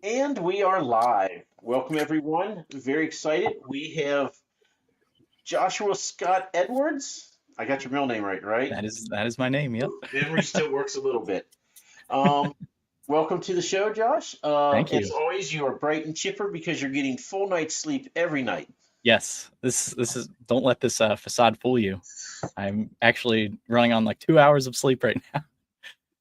And we are live. Welcome, everyone. Very excited. We have Joshua Scott Edwards. I got your middle name right? That is my name. Yep. Memory still works a little bit. Um, Welcome to the show, Josh. Thank As you. always, you are bright and chipper because you're getting full night's sleep every night. Yes, this is. Don't let this facade fool you. I'm actually running on like 2 hours of sleep right now.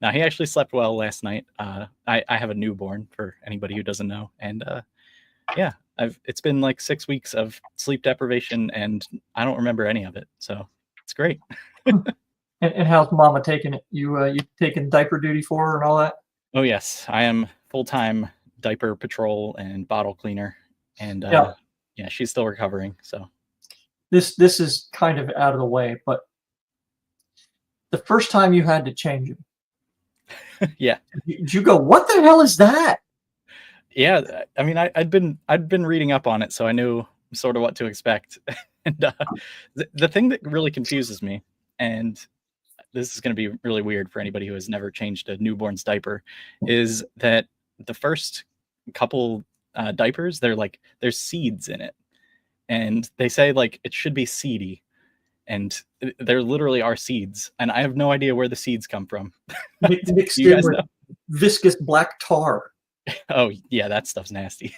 Now he actually slept well last night. I have a newborn for anybody who doesn't know, and yeah, it's been like 6 weeks of sleep deprivation, and I don't remember any of it. So it's great. And how's Mama taking it? You taking diaper duty for her and all that? Oh yes, I am full-time diaper patrol and bottle cleaner, and yeah, she's still recovering. So This is kind of out of the way, but the first time you had to change him, yeah, did you go, "What the hell is that?" yeah. I mean, I'd been reading up on it, so I knew sort of what to expect. And the thing that really confuses me, and this is going to be really weird for anybody who has never changed a newborn's diaper, is that the first couple diapers, there's seeds in it, and they say like it should be seedy, and there literally are seeds, and I have no idea where the seeds come from. Mixed You in guys with know? viscous black tar. Oh yeah, that stuff's nasty.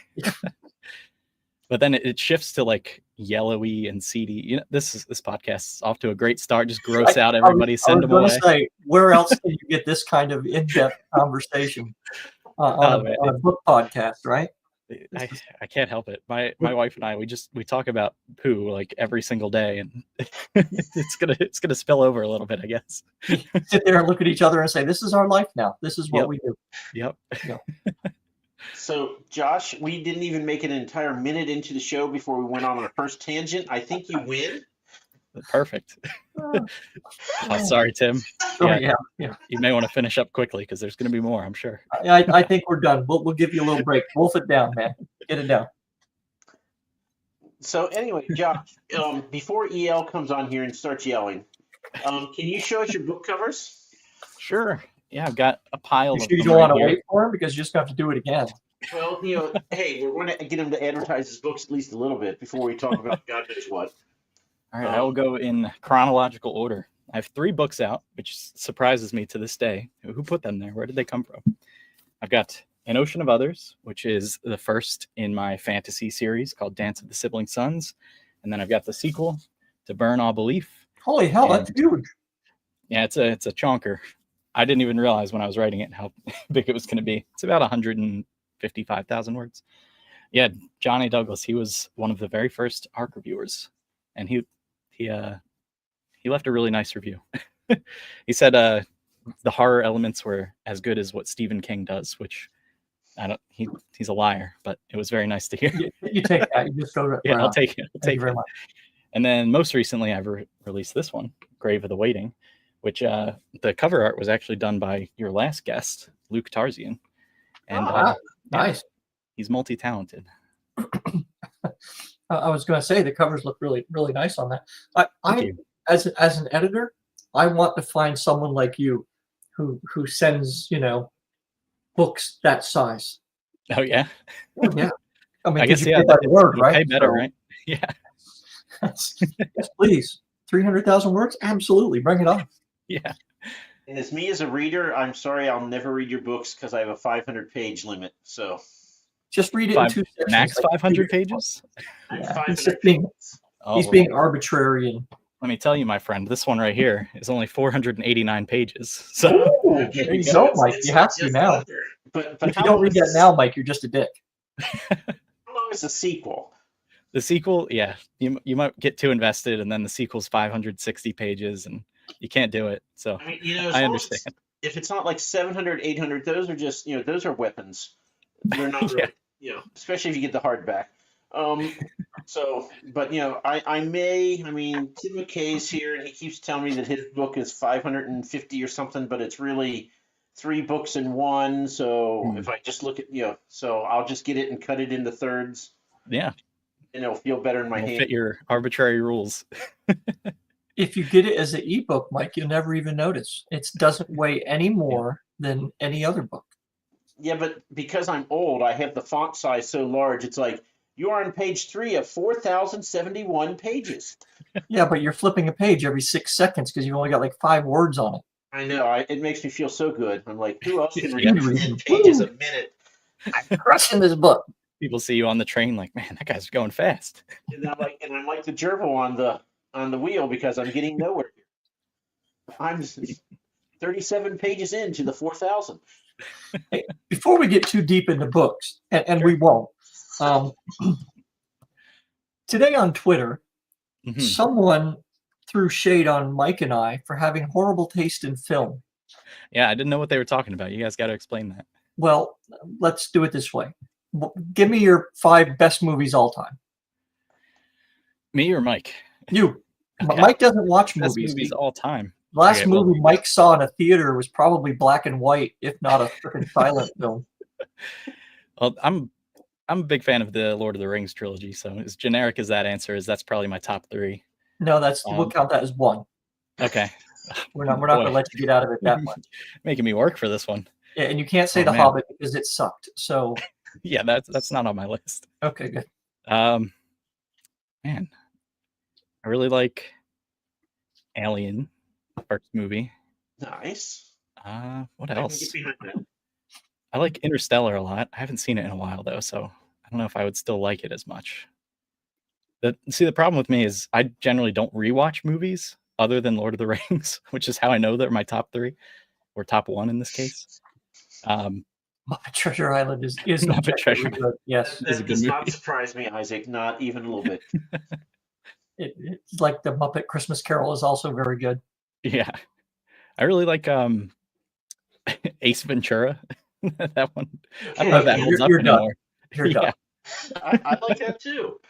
But then it shifts to like yellowy and seedy. This podcast is off to a great start. Just gross out everybody, send them I was away. going to say, where else can you get this kind of in-depth conversation on a book podcast, right? I can't help it. My wife and I, we talk about poo like every single day, and it's gonna spill over a little bit, I guess. Sit there and look at each other and say, "This is our life now. This is what we do." Yep. So, Josh, we didn't even make an entire minute into the show before we went on our first tangent. I think you win. Perfect. Oh, sorry, Tim. Yeah. You may want to finish up quickly because there's going to be more, I'm sure. I think we're done. We'll give you a little break. Wolf it down, man. Get it down. So anyway, Josh, before EL comes on here and starts yelling, can you show us your book covers? Sure. Yeah, I've got a pile of them. You don't want to wait for him because you just have to do it again. Well, hey, we're going to get him to advertise his books at least a little bit before we talk about God knows what. All right, I will go in chronological order. I have 3 books out, which surprises me to this day. Who put them there? Where did they come from? I've got An Ocean of Others, which is the first in my fantasy series called Dance of the Sibling Sons. And then I've got the sequel to Burn All Belief. Holy hell, that's huge. Yeah, it's a chonker. I didn't even realize when I was writing it how big it was going to be. It's about 155,000 words. Yeah, Johnny Douglas, he was one of the very first ARC reviewers, and he left a really nice review. He said the horror elements were as good as what Stephen King does, which he's a liar, but it was very nice to hear. You take that. You just go right. Yeah, I'll take it. Thank you very much. And then most recently, I've released this one, Grave of the Waiting, which the cover art was actually done by your last guest, Luke Tarzian. And nice. He's multi-talented. I was going to say the covers look really, really nice on that. I as an editor, I want to find someone like you who sends books that size. Oh yeah. Oh, yeah. I mean, I guess by the word, right? Pay better, right? Yeah. Yes, please. 300,000 words? Absolutely. Bring it on. Yeah. And as me as a reader, I'm sorry, I'll never read your books because I have a 500-page limit. So just read it in 2 sections. Max 500 pages? Yeah. 500 pages. He's being arbitrary. And let me tell you, my friend, this one right here is only 489 pages. So there you go, Mike. You have to now. But if you don't read that now, Mike, you're just a dick. How long is the sequel? The sequel, yeah, you might get too invested, and then the sequel's 560 pages, and you can't do it. So I mean, I understand. If it's not like 700, 800, those are just those are weapons. They're not really, especially if you get the hardback. But I mean, Tim McKay's here, and he keeps telling me that his book is 550 or something, but it's really 3 books in one. So if I just look at so I'll just get it and cut it into thirds. Yeah. And it'll feel better in my hand. Fit your arbitrary rules. If you get it as an ebook, Mike, you'll never even notice. It doesn't weigh any more than any other book. Yeah, but because I'm old, I have the font size so large. It's like you are on page 3 of 4,071 pages. Yeah, but you're flipping a page every 6 seconds because you've only got like 5 words on it. I know. It makes me feel so good. I'm like, who else can read Yeah. 10 pages a minute? I'm crushing this book. People see you on the train like, man, that guy's going fast. And I'm like the gerbil on the wheel because I'm getting nowhere here. I'm 37 pages into the 4,000. Hey, before we get too deep into books, and we won't, today on Twitter, someone threw shade on Mike and I for having horrible taste in film. Yeah, I didn't know what they were talking about. You guys got to explain that. Well, let's do it this way. Give me your 5 best movies all time. Me or Mike? You. Okay. Mike doesn't watch Best movies. movies all time. Last movie Mike saw in a theater was probably black and white, if not a freaking silent film. Well, I'm a big fan of the Lord of the Rings trilogy, so as generic as that answer is, that's probably my top 3. No, we'll count that as 1. Okay. We're not going to let you get out of it that much. Making me work for this one. Yeah, and you can't say The Hobbit because it sucked. So yeah, that's not on my list. Okay, good. Man, I really like Alien, first movie. Nice. What else? I like Interstellar a lot. I haven't seen it in a while though, so I don't know if I would still like it as much. The problem with me is I generally don't rewatch movies other than Lord of the Rings, which is how I know they're my top 3 or top 1 in this case. Muppet Treasure Island is Muppet Treasure. Good. Yes, that does not surprise me, Isaac. Not even a little bit. It's like the Muppet Christmas Carol is also very good. Yeah, I really like Ace Ventura. That one. I don't know if that holds up anymore. You're done. I like that too.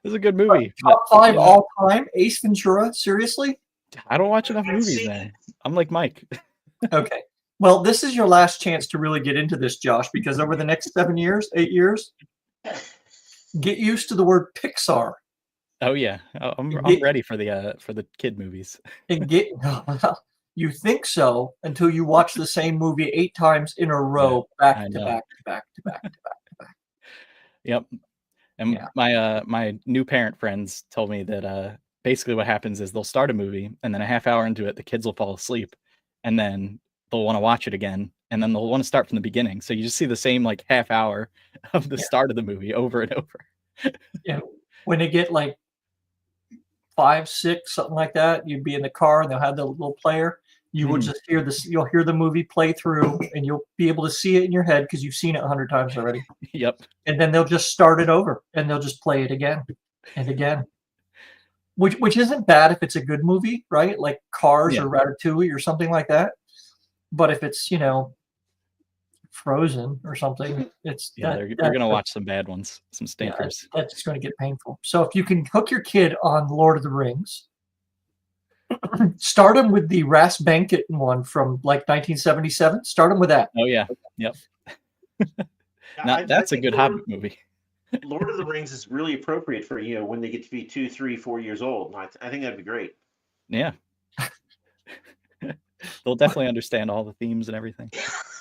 It's a good movie. Top 5 all time. Ace Ventura. Seriously? I don't watch enough movies, man. I'm like Mike. Okay. Well, this is your last chance to really get into this, Josh, because over the next 8 years, get used to the word Pixar. Oh yeah, I'm ready for the kid movies. And you think so until you watch the same movie 8 times in a row, back to back to back to back to back to back. Yep. And my new parent friends told me that basically what happens is they'll start a movie and then a half hour into it, the kids will fall asleep, and then they'll want to watch it again, and then they'll want to start from the beginning. So you just see the same like half hour of the start of the movie over and over. Yeah. When they get like 5, 6, something like that, you'd be in the car and they'll have the little player. You will just hear this. You'll hear the movie play through, and you'll be able to see it in your head because you've seen it 100 times already. Yep. And then they'll just start it over, and they'll just play it again and again. Which isn't bad if it's a good movie, right? Like Cars or Ratatouille or something like that. But if it's, Frozen or something, they're going to watch some bad ones, some stinkers. Yeah, that's going to get painful. So if you can hook your kid on Lord of the Rings, start them with the Ras Banket one from like 1977. Start them with that. Oh yeah, yep. That's a good Hobbit movie. Lord of the Rings is really appropriate for when they get to be 2, 3, 4 years old. I think that'd be great. Yeah. They'll definitely understand all the themes and everything.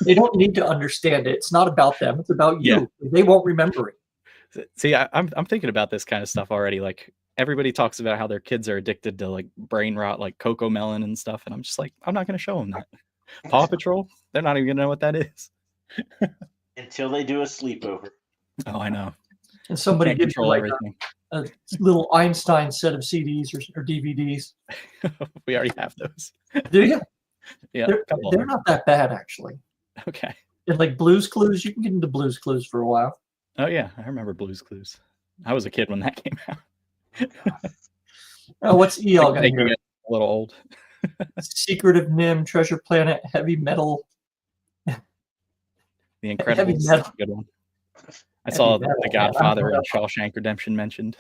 They don't need to understand it. It's not about them. It's about you. Yeah. They won't remember it. See, I'm thinking about this kind of stuff already. Like everybody talks about how their kids are addicted to like brain rot, like Coco Melon and stuff. And I'm just like, I'm not going to show them that. Paw Patrol, they're not even going to know what that is. Until they do a sleepover. Oh, I know. And somebody gives you like a little Einstein set of CDs or DVDs. We already have those. Do you? Yeah, they're not that bad actually. Okay. And like Blue's Clues, you can get into Blue's Clues for a while. Oh yeah, I remember Blue's Clues. I was a kid when that came out. Oh, what's E.L. got here? A little old. Secret of Nim, Treasure Planet, Heavy Metal. The Incredibles, that's a good one. I saw The Godfather and Shawshank Redemption mentioned.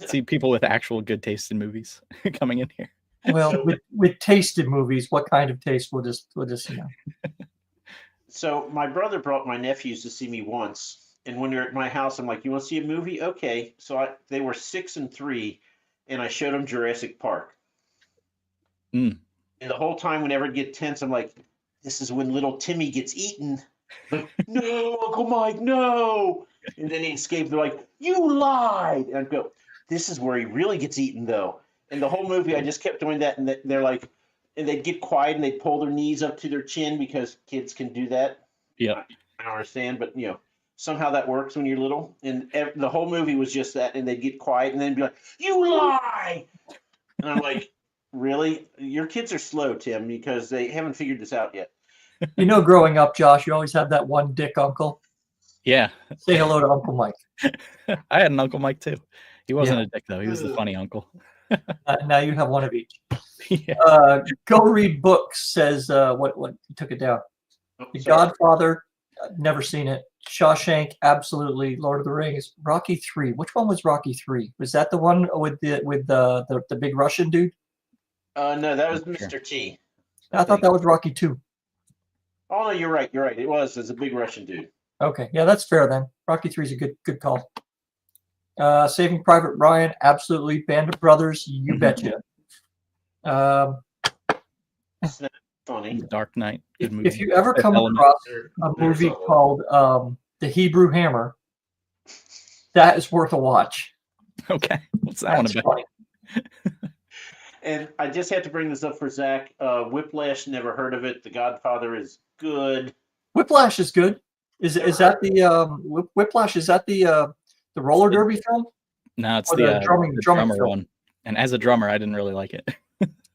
See people with actual good taste in movies coming in here. Well, with tasted movies, what kind of taste? We'll just So my brother brought my nephews to see me once, and when they're at my house, I'm like, "You want to see a movie? Okay." So they were 6 and 3, and I showed them Jurassic Park. And the whole time, whenever it get tense, I'm like, "This is when little Timmy gets eaten." Like, no, Uncle Mike, no. And then he escaped. They're like, you lied. And I go, this is where he really gets eaten, though. And the whole movie, I just kept doing that. And they're like, and they'd get quiet and they'd pull their knees up to their chin because kids can do that. Yeah. I don't understand, but somehow that works when you're little. And the whole movie was just that. And they'd get quiet and then be like, you lie. And I'm like, really? Your kids are slow, Tim, because they haven't figured this out yet. Growing up, Josh, you always have that one dick uncle. Yeah. Say hello to Uncle Mike. I had an Uncle Mike too. He wasn't a dick though. He was the funny uncle. Now you have one of each. Yeah. Go read books, says what you took it down. The Godfather, never seen it. Shawshank, absolutely. Lord of the Rings. Rocky 3. Which one was Rocky 3? Was that the one with the big Russian dude? No, that was Mr. T. I thought that was Rocky 2. Oh no, you're right. You're right. It was. It's a big Russian dude. Okay, yeah, that's fair then. Rocky 3 is a good call. Saving Private Ryan, absolutely. Band of Brothers, you betcha. Funny. Dark Knight. Good movie. If you ever come across a movie called The Hebrew Hammer, that is worth a watch. Okay, what's that one about? And I just had to bring this up for Zach. Whiplash, never heard of it. The Godfather is good. Whiplash is good. Is that the Whiplash? Is that the roller derby film? No, it's or the drumming drummer film? one. And as a drummer, I didn't really like it.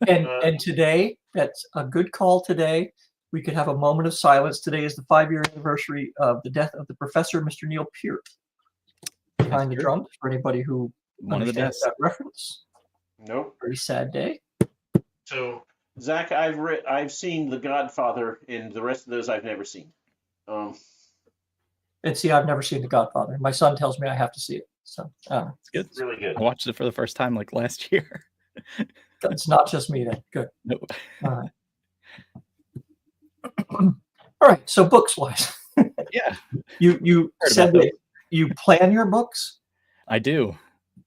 And today, that's a good call today. We could have a moment of silence. Today is the 5-year anniversary of the death of the professor, Mr. Neil Peart, behind the drums. For anybody who One of the understands best. that reference. Nope. Very sad day. So, Zach, I've seen The Godfather, and the rest of those I've never seen. And see, I've never seen The Godfather. My son tells me I have to see it. So It's good. It's really good. I watched it for the first time like last year. it's not just me then. Good. Nope. All right. All right. So books wise. Yeah. You Heard said about that you plan your books? I do,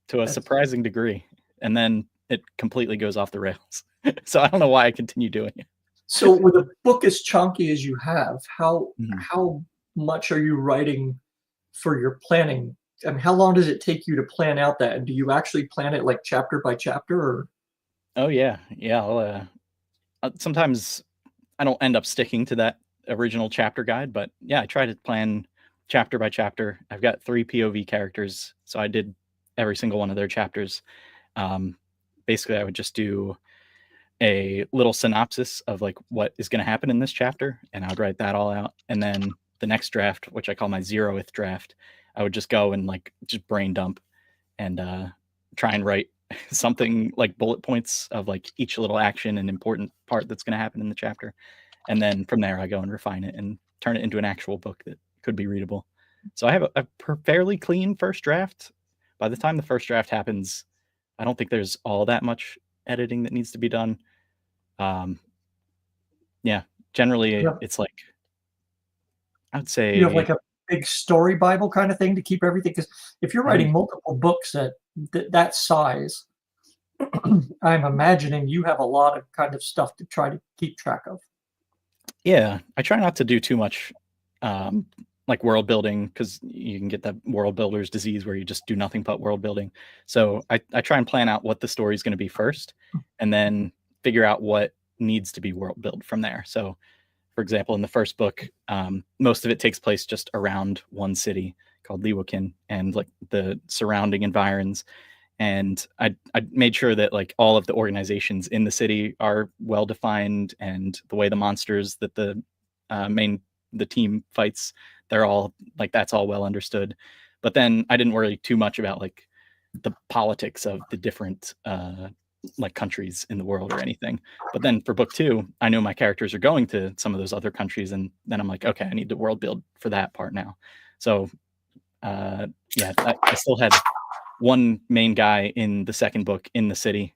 to a surprising degree. And then it completely goes off the rails. So I don't know why I continue doing it. So with a book as chunky as you have, how much are you writing for your planning? I mean, how long does it take you to plan out that? And do you actually plan it like chapter by chapter? Or? Oh yeah. Yeah. Sometimes I don't end up sticking to that original chapter guide, but yeah, I try to plan chapter by chapter. I've got 3 POV characters, so I did every single one of their chapters. Basically, I would just do a little synopsis of like what is going to happen in this chapter, and I would write that all out. And then the next draft, which I call my 0th draft, I would just go and like just brain dump and try and write something like bullet points of like each little action and important part that's going to happen in the chapter. And then from there, I go and refine it and turn it into an actual book that could be readable. So I have a fairly clean first draft. By the time the first draft happens, I don't think there's all that much editing that needs to be done. Yeah, generally it's like, I would say you have like a big story Bible kind of thing to keep everything. Because if you're writing multiple books at that size, I'm imagining you have a lot of kind of stuff to try to keep track of. Yeah, I try not to do too much like world building, because you can get that world builder's disease where you just do nothing but world building. So I try and plan out what the story is going to be first, and then figure out what needs to be world built from there. So for example, in the first book, most of it takes place just around one city called Lewakin and like the surrounding environs. And I made sure that like all of the organizations in the city are well defined, and the way the monsters that the team fights, they're all like, that's all well understood. But then I didn't worry too much about like the politics of the different like countries in the world or anything. But then for book 2, I know my characters are going to some of those other countries, and then I'm like, okay, I need to world build for that part now. So yeah, I still had one main guy in the second book in the city,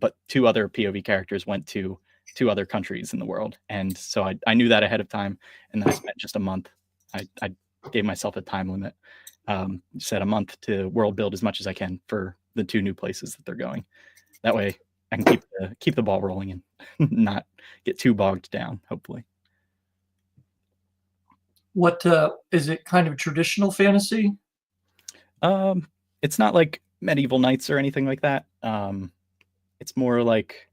but 2 other POV characters went to 2 other countries in the world. And so I knew that ahead of time, and then I spent just a month. I gave myself a time limit, set a month to world build as much as I can for the 2 new places that they're going. That way I can keep the ball rolling and not get too bogged down, hopefully. What is it? Kind of traditional fantasy? It's not like medieval knights or anything like that. It's more like,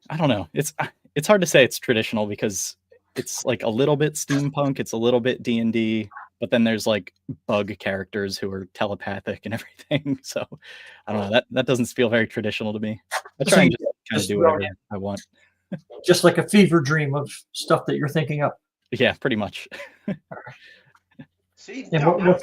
I don't know. It's hard to say it's traditional because it's like a little bit steampunk, it's a little bit D&D, but then there's like bug characters who are telepathic and everything. So I don't know. That doesn't feel very traditional to me. I try and just kind of do whatever I want. Just like a fever dream of stuff that you're thinking up. Yeah, pretty much. See, And no,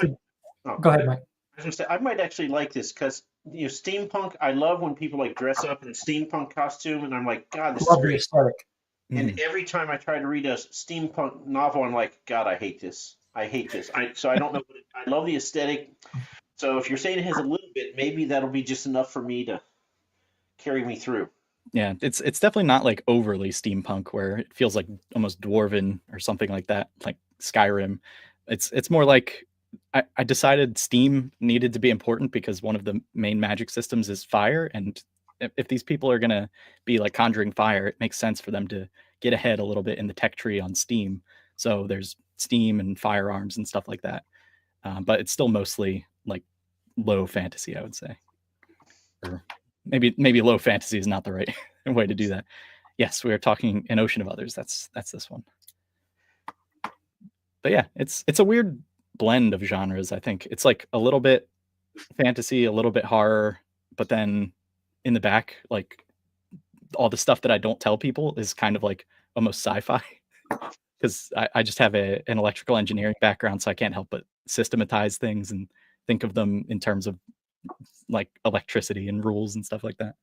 go ahead, Mike. I was gonna say I might actually like this because steampunk. I love when people like dress up in a steampunk costume, and I'm like, God, this is Love the great. aesthetic. And every time I try to read a steampunk novel, I'm like, God, I hate this. I hate this. So I don't know. I love the aesthetic. So if you're saying it has a little bit, maybe that'll be just enough for me to carry me through. Yeah, it's definitely not like overly steampunk where it feels like almost dwarven or something like that, like Skyrim. It's more like I decided steam needed to be important because one of the main magic systems is fire, and if these people are gonna be like conjuring fire, it makes sense for them to get ahead a little bit in the tech tree on Steam. So there's steam and firearms and stuff like that, but it's still mostly like low fantasy, I would say. Or maybe low fantasy is not the right way to do that. Yes, we are talking An Ocean of Others. That's this one. But yeah, it's a weird blend of genres. I think it's like a little bit fantasy, a little bit horror, but then in the back, like all the stuff that I don't tell people is kind of like almost sci-fi because I just have an electrical engineering background, so I can't help but systematize things and think of them in terms of like electricity and rules and stuff like that.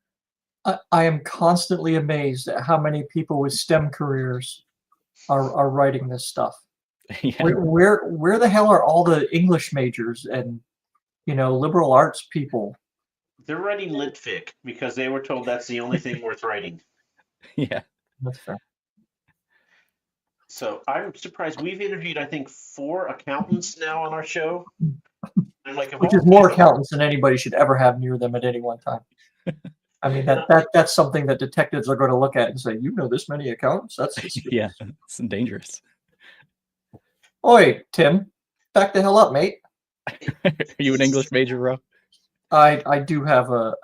I am constantly amazed at how many people with STEM careers are writing this stuff. Yeah. Where the hell are all the English majors and liberal arts people? They're writing lit fic because they were told that's the only thing worth writing. Yeah, that's fair. So I'm surprised. We've interviewed, I think, 4 accountants now on our show. I'm like, which is more accountants than anybody should ever have near them at any one time. I mean, that's something that detectives are going to look at and say, this many accountants? That's yeah, it's dangerous. Oi, Tim, back the hell up, mate. Are you an English major, bro? I do have a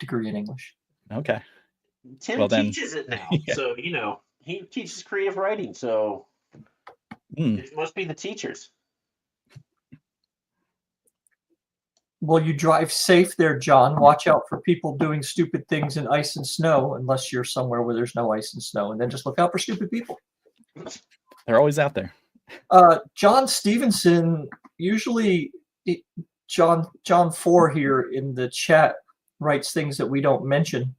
degree in English. Okay. Tim teaches it now, yeah. So he teaches creative writing. So it must be the teachers. Well, you drive safe there, John. Watch out for people doing stupid things in ice and snow, unless you're somewhere where there's no ice and snow, and then just look out for stupid people. They're always out there. John Stevenson, usually John 4 here in the chat writes things that we don't mention.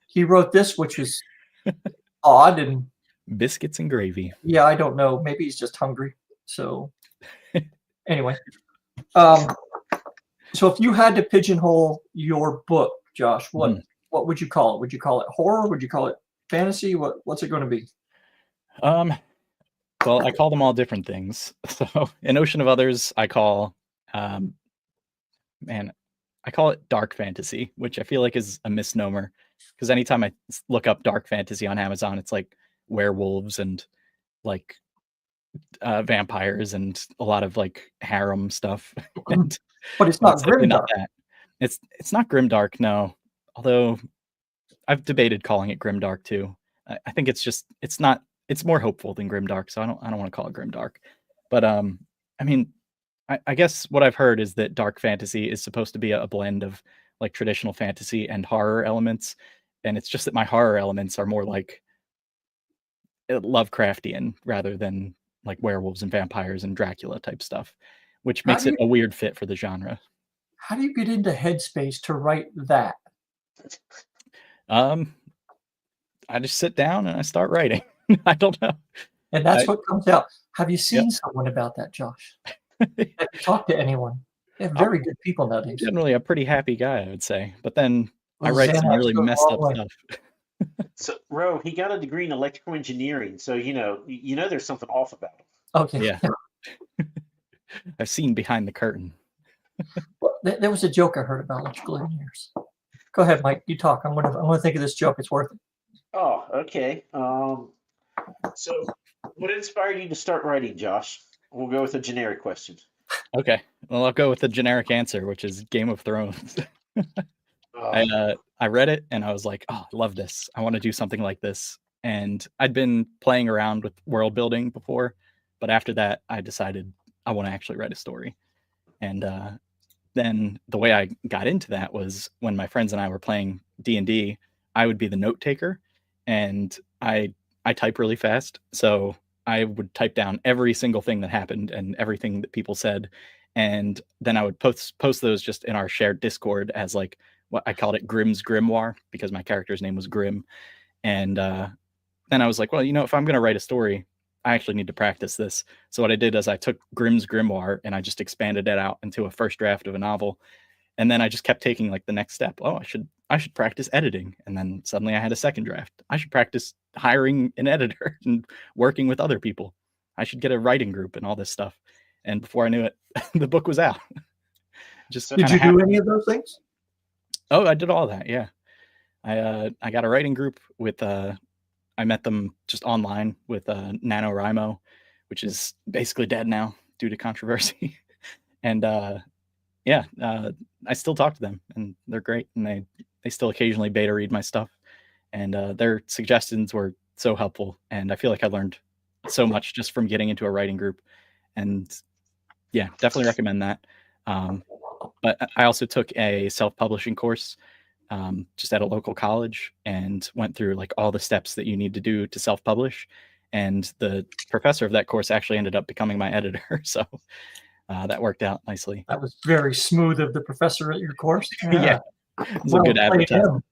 He wrote this, which is odd and biscuits and gravy. Yeah, I don't know. Maybe he's just hungry. So anyway, so if you had to pigeonhole your book, Josh, what would you call it? Would you call it horror? Would you call it fantasy? What's it going to be? Well, I call them all different things. So An Ocean of Others, I call, I call it dark fantasy, which I feel like is a misnomer because anytime I look up dark fantasy on Amazon, it's like werewolves and like vampires and a lot of like harem stuff. And but it's not grimdark. Not that. It's not grimdark, no. Although I've debated calling it grimdark too. I think it's more hopeful than grimdark, so I don't want to call it grimdark. But I mean, I guess what I've heard is that dark fantasy is supposed to be a blend of like traditional fantasy and horror elements, and it's just that my horror elements are more like Lovecraftian rather than like werewolves and vampires and Dracula type stuff, which makes it a weird fit for the genre. How do you get into headspace to write that? I just sit down and I start writing. I don't know. And that's what comes out. Have you seen someone about that, Josh? Have you talked to anyone? They're very good people nowadays. Generally a pretty happy guy, I would say. But then I write some really messed up stuff. So, Ro, he got a degree in electrical engineering, so there's something off about him. Okay. Yeah. I've seen behind the curtain. Well, there was a joke I heard about electrical engineers. Go ahead, Mike. You talk. I'm gonna think of this joke. It's worth it. Oh, okay. So, what inspired you to start writing, Josh? We'll go with a generic question. Okay, well, I'll go with the generic answer, which is Game of Thrones. I read it and I was like, oh, I love this. I want to do something like this. And I'd been playing around with world building before, but after that, I decided I want to actually write a story. And then the way I got into that was when my friends and I were playing D&D, I would be the note taker, and I type really fast, so I would type down every single thing that happened and everything that people said, and then I would post those just in our shared Discord as like what I called it Grimm's Grimoire because my character's name was Grimm. And then I was like, well, if I'm going to write a story, I actually need to practice this. So what I did is I took Grimm's Grimoire and I just expanded it out into a first draft of a novel. And then I just kept taking like the next step. Oh, I should practice editing. And then suddenly I had a second draft. I should practice hiring an editor and working with other people. I should get a writing group and all this stuff. And before I knew it, the book was out. Just did you do any of those things? Oh, I did all that. Yeah. I got a writing group with, I met them just online with NaNoWriMo, which is basically dead now due to controversy. And I still talk to them and they're great. And they still occasionally beta read my stuff. And their suggestions were so helpful. And I feel like I learned so much just from getting into a writing group. And yeah, definitely recommend that. But I also took a self-publishing course just at a local college and went through like all the steps that you need to do to self-publish. And the professor of that course actually ended up becoming my editor. So that worked out nicely. That was very smooth of the professor at your course. Yeah. It was a good advertisement.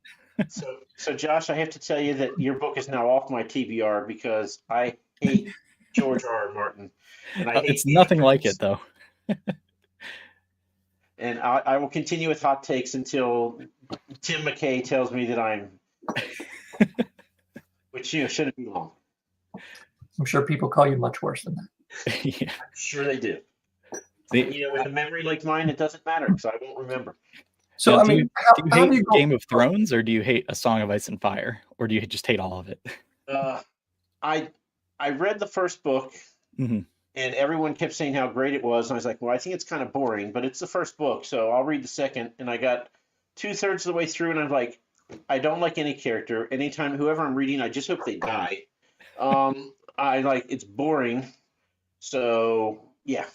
So Josh, I have to tell you that your book is now off my TBR because I hate George R.R. Martin. And it's nothing like it, though. And I will continue with hot takes until Tim McKay tells me that I'm, which shouldn't be long. I'm sure people call you much worse than that. Yeah, I'm sure they do. With a memory like mine, it doesn't matter because I won't remember. So do you hate Game of Thrones, or do you hate A Song of Ice and Fire, or do you just hate all of it? I read the first book. Mm-hmm. And everyone kept saying how great it was. And I was like, well, I think it's kind of boring, but it's the first book, so I'll read the second. And I got 2/3 of the way through, and I'm like, I don't like any character. Anytime, whoever I'm reading, I just hope they die. It's boring. So, yeah,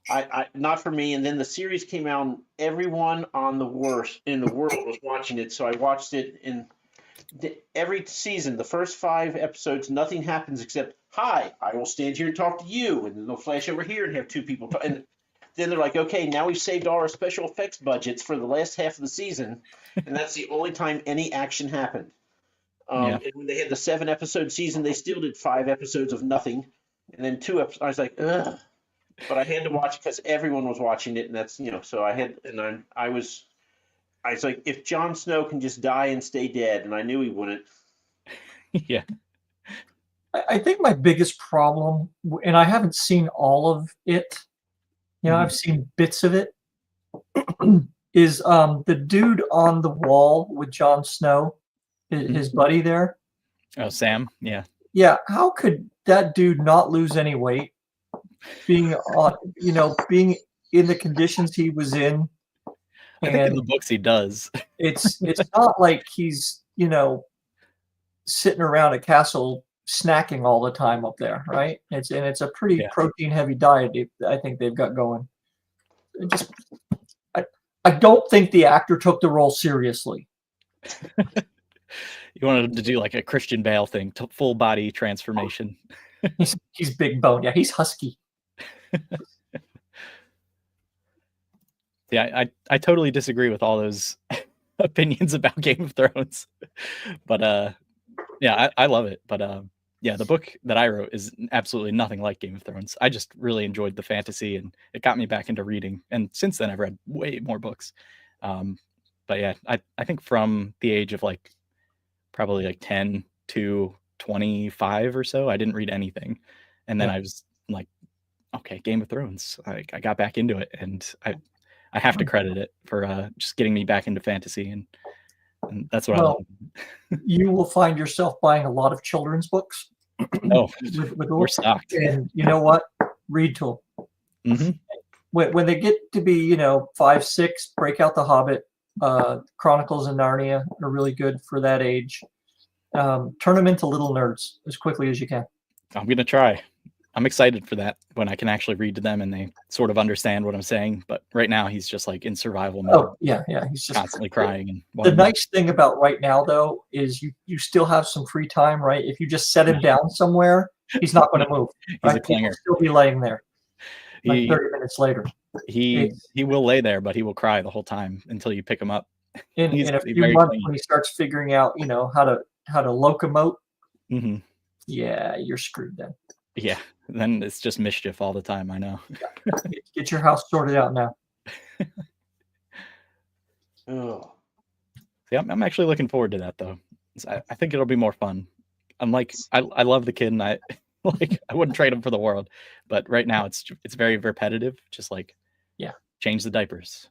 I not for me. And then the series came out, and everyone on the worst in the world was watching it. So I watched it in every season, the first 5 episodes, nothing happens except, hi, I will stand here and talk to you. And then they'll flash over here and have 2 people talk. And then they're like, okay, now we've saved all our special effects budgets for the last half of the season. And that's the only time any action happened. And when they had the 7-episode season, they still did 5 episodes of nothing. And then 2 episodes, I was like, ugh. But I had to watch because everyone was watching it. And that's, so I had, and I was like, if Jon Snow can just die and stay dead, and I knew he wouldn't. Yeah. I think my biggest problem, and I haven't seen all of it, I've seen bits of it, is the dude on the wall with Jon Snow, his buddy there. Oh, Sam? Yeah. Yeah. How could that dude not lose any weight being in the conditions he was in? I think in the books he does. It's not like he's, sitting around a castle snacking all the time up there, right? It's a pretty protein heavy diet I think they've got going. I don't think the actor took the role seriously. You wanted him to do like a Christian Bale thing, full body transformation. He's big bone. Yeah, he's husky. Yeah, I totally disagree with all those opinions about Game of Thrones. But I love it. But the book that I wrote is absolutely nothing like Game of Thrones. I just really enjoyed the fantasy, and it got me back into reading. And since then, I've read way more books. But yeah, I think from the age of probably 10 to 25 or so, I didn't read anything. And then I was like, okay, Game of Thrones. I got back into it, and I have to credit it for just getting me back into fantasy, and that's what I love. You will find yourself buying a lot of children's books Oh, with we're stocked. and you know what? Read to them. Hmm. When they get to be 5, 6, break out the Hobbit. Chronicles of Narnia are really good for that age. Turn them into little nerds as quickly as you can. I'm gonna try. I'm excited for that when I can actually read to them and they sort of understand what I'm saying. But right now he's just like in survival mode. Oh yeah, he's just constantly crying and the nice thing about right now though is you still have some free time, right? If you just set him down somewhere, he's not going to move. He's right? a clinger. He'll still be laying there. Like He 30 minutes later. he will lay there, but he will cry the whole time until you pick him up. In a few months when he starts figuring out, how to locomote, mm-hmm. Yeah, you're screwed then. Yeah, then it's just mischief all the time. I know. Get your house sorted out now. Oh. Yeah, I'm actually looking forward to that though. I think it'll be more fun. I'm like, I love the kid, and I wouldn't trade him for the world. But right now it's very repetitive. Just like, yeah, change the diapers,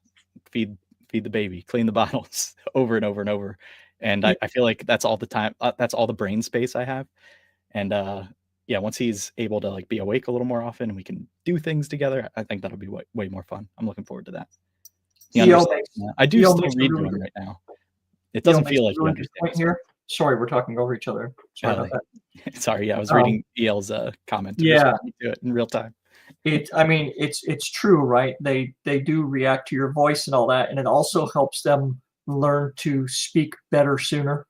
feed the baby, clean the bottles over and over and over. And I feel like that's all the time. That's all the brain space I have. And yeah, once he's able to like be awake a little more often and we can do things together, I think that'll be way more fun. I'm looking forward to that. I do still read to him right now. It doesn't feel like he understands. Here. Sorry, we're talking over each other. Sorry about that. Sorry, yeah, I was reading EL's comment. Yeah, do it in real time. It's true, right? They do react to your voice and all that, and it also helps them learn to speak better sooner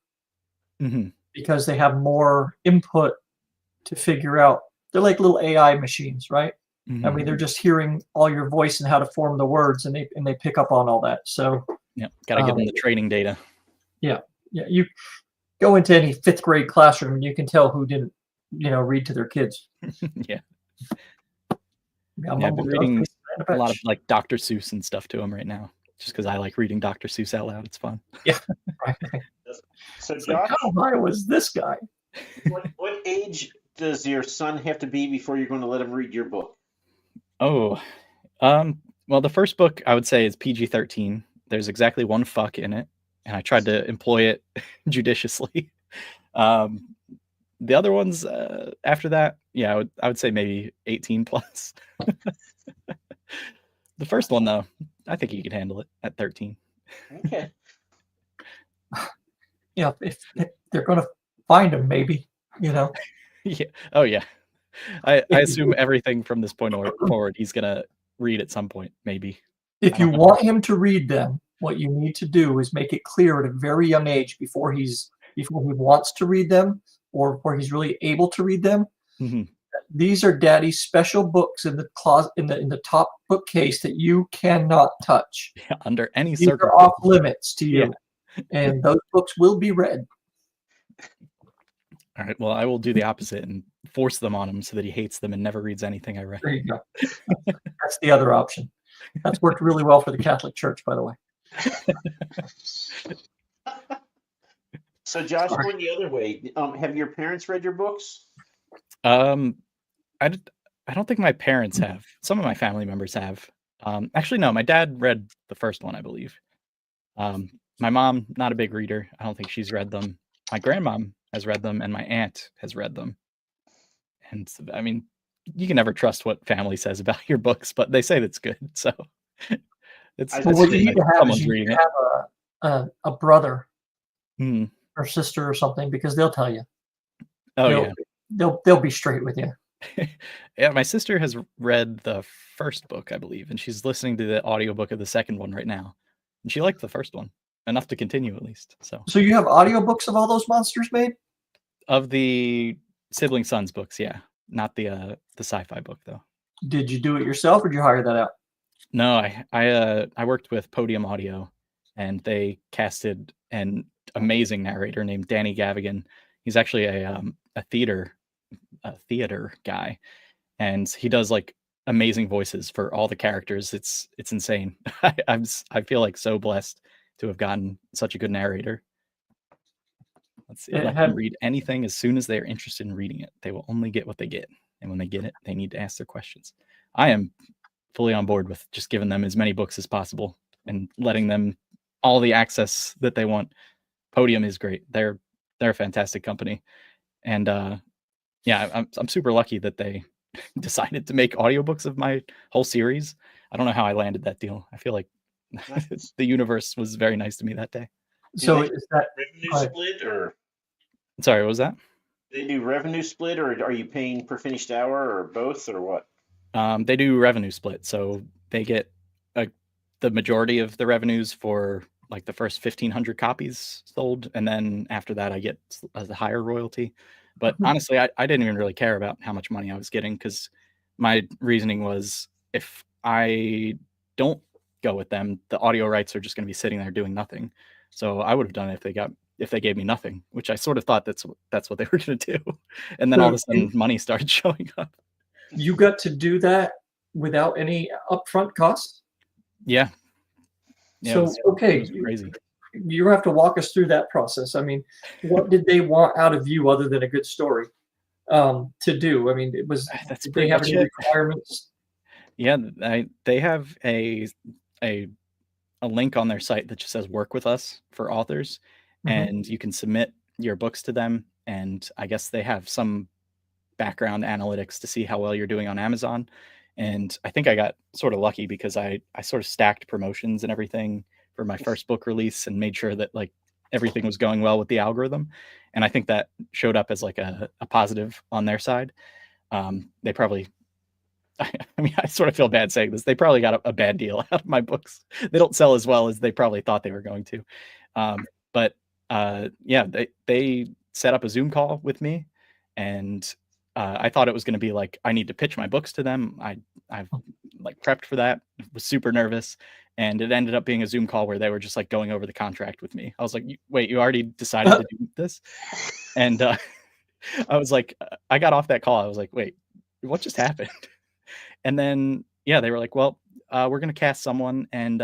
because they have more input to figure out. They're like little AI machines, right? I mean, they're just hearing all your voice and how to form the words, and they pick up on all that. So yeah, gotta give them the training data. Yeah, you go into any 5th grade classroom and you can tell who didn't, read to their kids. Yeah. I've been reading a lot of like Dr. Seuss and stuff to him right now, just because I like reading Dr. Seuss out loud. It's fun. Yeah. Right. So, Josh, like, how high was this guy? What age does your son have to be before you're going to let him read your book? Oh, well, the first book I would say is PG-13. There's exactly one fuck in it, and I tried to employ it judiciously. The other ones after that, yeah, I would say maybe 18 plus. The first one, though, I think he could handle it at 13. Okay. Yeah, if they're going to find him, maybe, Yeah. Oh, yeah. I assume everything from this point forward, he's going to read at some point, maybe. If you want him to read them, what you need to do is make it clear at a very young age before he wants to read them or before he's really able to read them. These are Daddy's special books in the closet, in the top bookcase that you cannot touch. Yeah, under any These circumstance. are off limits to you, and those books will be read. All right. Well, I will do the opposite and force them on him so that he hates them and never reads anything I read. There you go. That's the other option. That's worked really well for the Catholic Church, by the way. So, Josh, going the other way, have your parents read your books? I don't think my parents have. Some of my family members have. Actually, no. My dad read the first one, I believe. My mom, not a big reader. I don't think she's read them. My grandmom has read them, and my aunt has read them. And I mean, you can never trust what family says about your books, but they say that's good. So what you need to have is you have a brother or sister or something, because they'll tell you. Oh, they'll be straight with you. Yeah, my sister has read the first book, I believe, and she's listening to the audiobook of the second one right now. And she liked the first one enough to continue, at least. So you have audiobooks of all those monsters made? Of the Sibling Sons books, yeah. Not the sci-fi book, though. Did you do it yourself, or did you hire that out? No, I worked with Podium Audio, and they casted an amazing narrator named Danny Gavigan. He's actually a theater guy, and he does like amazing voices for all the characters. It's insane. I feel like so blessed to have gotten such a good narrator. Let's see. Let them read anything as soon as they're interested in reading it. They will only get what they get, and when they get it, they need to ask their questions. I am fully on board with just giving them as many books as possible and letting them all the access that they want. Podium is great. They're a fantastic company, and Yeah, I'm super lucky that they decided to make audiobooks of my whole series. I don't know how I landed that deal. I feel like Nice. the universe was very nice to me that day. Do So they is that revenue go ahead. split, or Sorry, what was that? they do revenue split, or are you paying per finished hour, or both, or what? They do revenue split, so they get the majority of the revenues for like the first 1,500 copies sold, and then after that, I get a higher royalty. But honestly, I didn't even really care about how much money I was getting, because my reasoning was, if I don't go with them, the audio rights are just going to be sitting there doing nothing. So I would have done it if they gave me nothing, which I sort of thought that's what they were going to do. And then all of a sudden, money started showing up. You got to do that without any upfront costs? Yeah. Yeah, So, okay, it was crazy. You have to walk us through that process. I mean, what did they want out of you other than a good story to do? I mean, That's did pretty they have much any it. requirements? Yeah, they have a link on their site that just says "Work with us" for authors, and you can submit your books to them. And I guess they have some background analytics to see how well you're doing on Amazon. And I think I got sort of lucky, because I sort of stacked promotions and everything for my first book release and made sure that like everything was going well with the algorithm. And I think that showed up as like a positive on their side. They probably, I mean, I sort of feel bad saying this. They probably got a bad deal out of my books. They don't sell as well as they probably thought they were going to. But yeah, they set up a Zoom call with me, and I thought it was going to be like, I need to pitch my books to them. I've like prepped for that, was super nervous, and it ended up being a Zoom call where they were just like going over the contract with me. I was like, wait, you already decided to do this? And I was like, I got off that call. I was like, wait, what just happened? And then, yeah, they were like, well, we're going to cast someone. And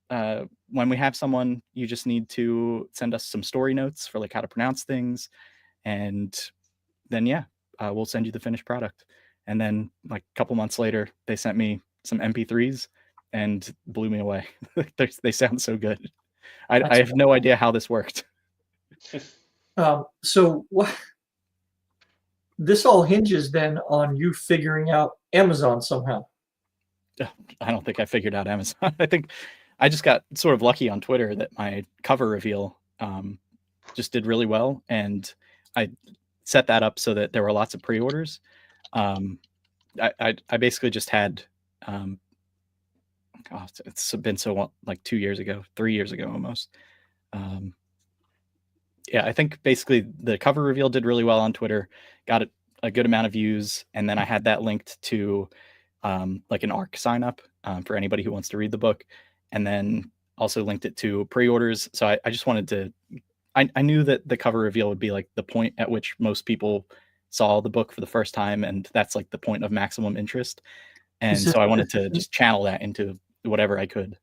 when we have someone, you just need to send us some story notes for like how to pronounce things. And then, yeah, we'll send you the finished product. And then like a couple months later, they sent me some MP3s and blew me away. They sound so good. I have no idea how this worked. So what? This all hinges then on you figuring out Amazon somehow. I don't think I figured out Amazon. I think I just got sort of lucky on Twitter that my cover reveal just did really well, and I set that up so that there were lots of pre-orders. I basically just had it's been so like 2 years ago, 3 years ago almost. Yeah, I think basically the cover reveal did really well on Twitter, got a good amount of views, and then I had that linked to like an ARC sign up for anybody who wants to read the book, and then also linked it to pre-orders. So I just wanted to, I knew that the cover reveal would be like the point at which most people saw the book for the first time, and that's like the point of maximum interest. And so I wanted to just channel that into whatever I could.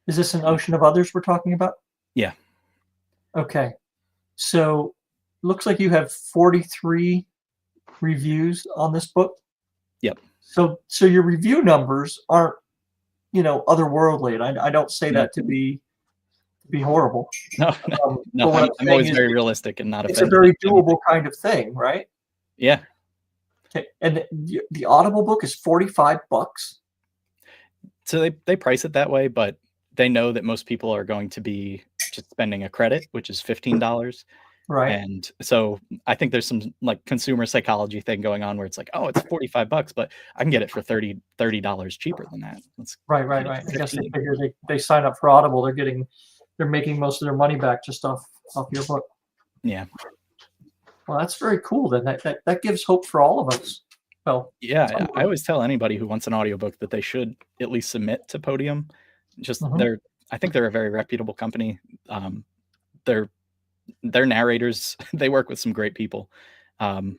Is this an ocean of others we're talking about? Yeah. Okay. So looks like you have 43 reviews on this book. Yep. So your review numbers aren't, otherworldly. And I don't say that to be horrible. No, no, I'm always very realistic and not offended. It's a very doable kind of thing, right? Yeah. Okay. And the Audible book is $45. So they price it that way, but they know that most people are going to be just spending a credit, which is $15. Right. And so I think there's some like consumer psychology thing going on where it's like, oh, it's $45, but I can get it for $30 cheaper than that. Right. I guess they figure they sign up for Audible, they're making most of their money back just off your book. Yeah. Well, that's very cool then. That gives hope for all of us. Well, yeah, I always tell anybody who wants an audiobook that they should at least submit to Podium. Just I think they're a very reputable company. Their narrators, they work with some great people. And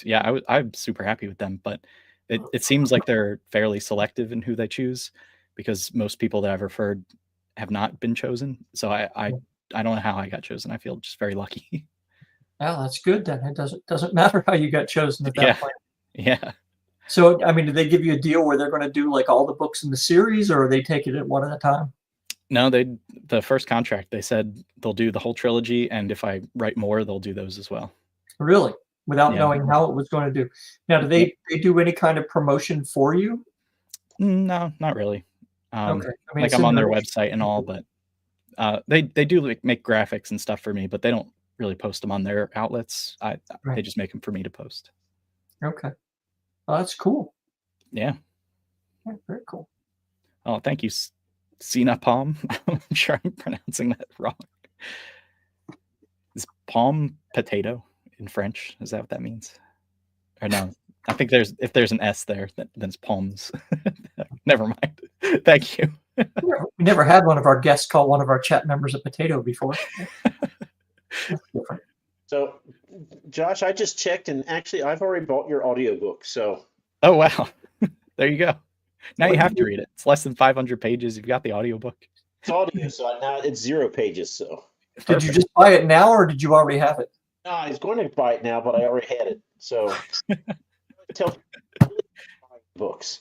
yeah, I'm super happy with them, but it seems like they're fairly selective in who they choose, because most people that I've referred have not been chosen. So I don't know how I got chosen. I feel just very lucky. Well, that's good then. It doesn't matter how you got chosen at that point. Yeah. So, I mean, did they give you a deal where they're going to do like all the books in the series, or are they taking it one at a time? No, the first contract, they said they'll do the whole trilogy, and if I write more, they'll do those as well. Really? without knowing how it was going to do. Now, do they do any kind of promotion for you? No, not really. Okay. I mean, like I'm on their website and all, but they do like make graphics and stuff for me, but they don't really post them on their outlets. They just make them for me to post. Okay. Oh, that's cool. Yeah. Very cool. Oh, thank you, Sina Palm. I'm sure I'm pronouncing that wrong. Is palm potato in French? Is that what that means? Or no? I think if there's an S there, then it's palms. Never mind. Thank you. We never had one of our guests call one of our chat members a potato before. So, Josh, I just checked, and actually, I've already bought your audiobook. So. Oh wow! There you go. Now you have to read it. It's less than 500 pages. You've got the audiobook. It's audio, so now it's 0 pages. So. Did you just buy it now, or did you already have it? No, I was going to buy it now, but I already had it. So. Tell books.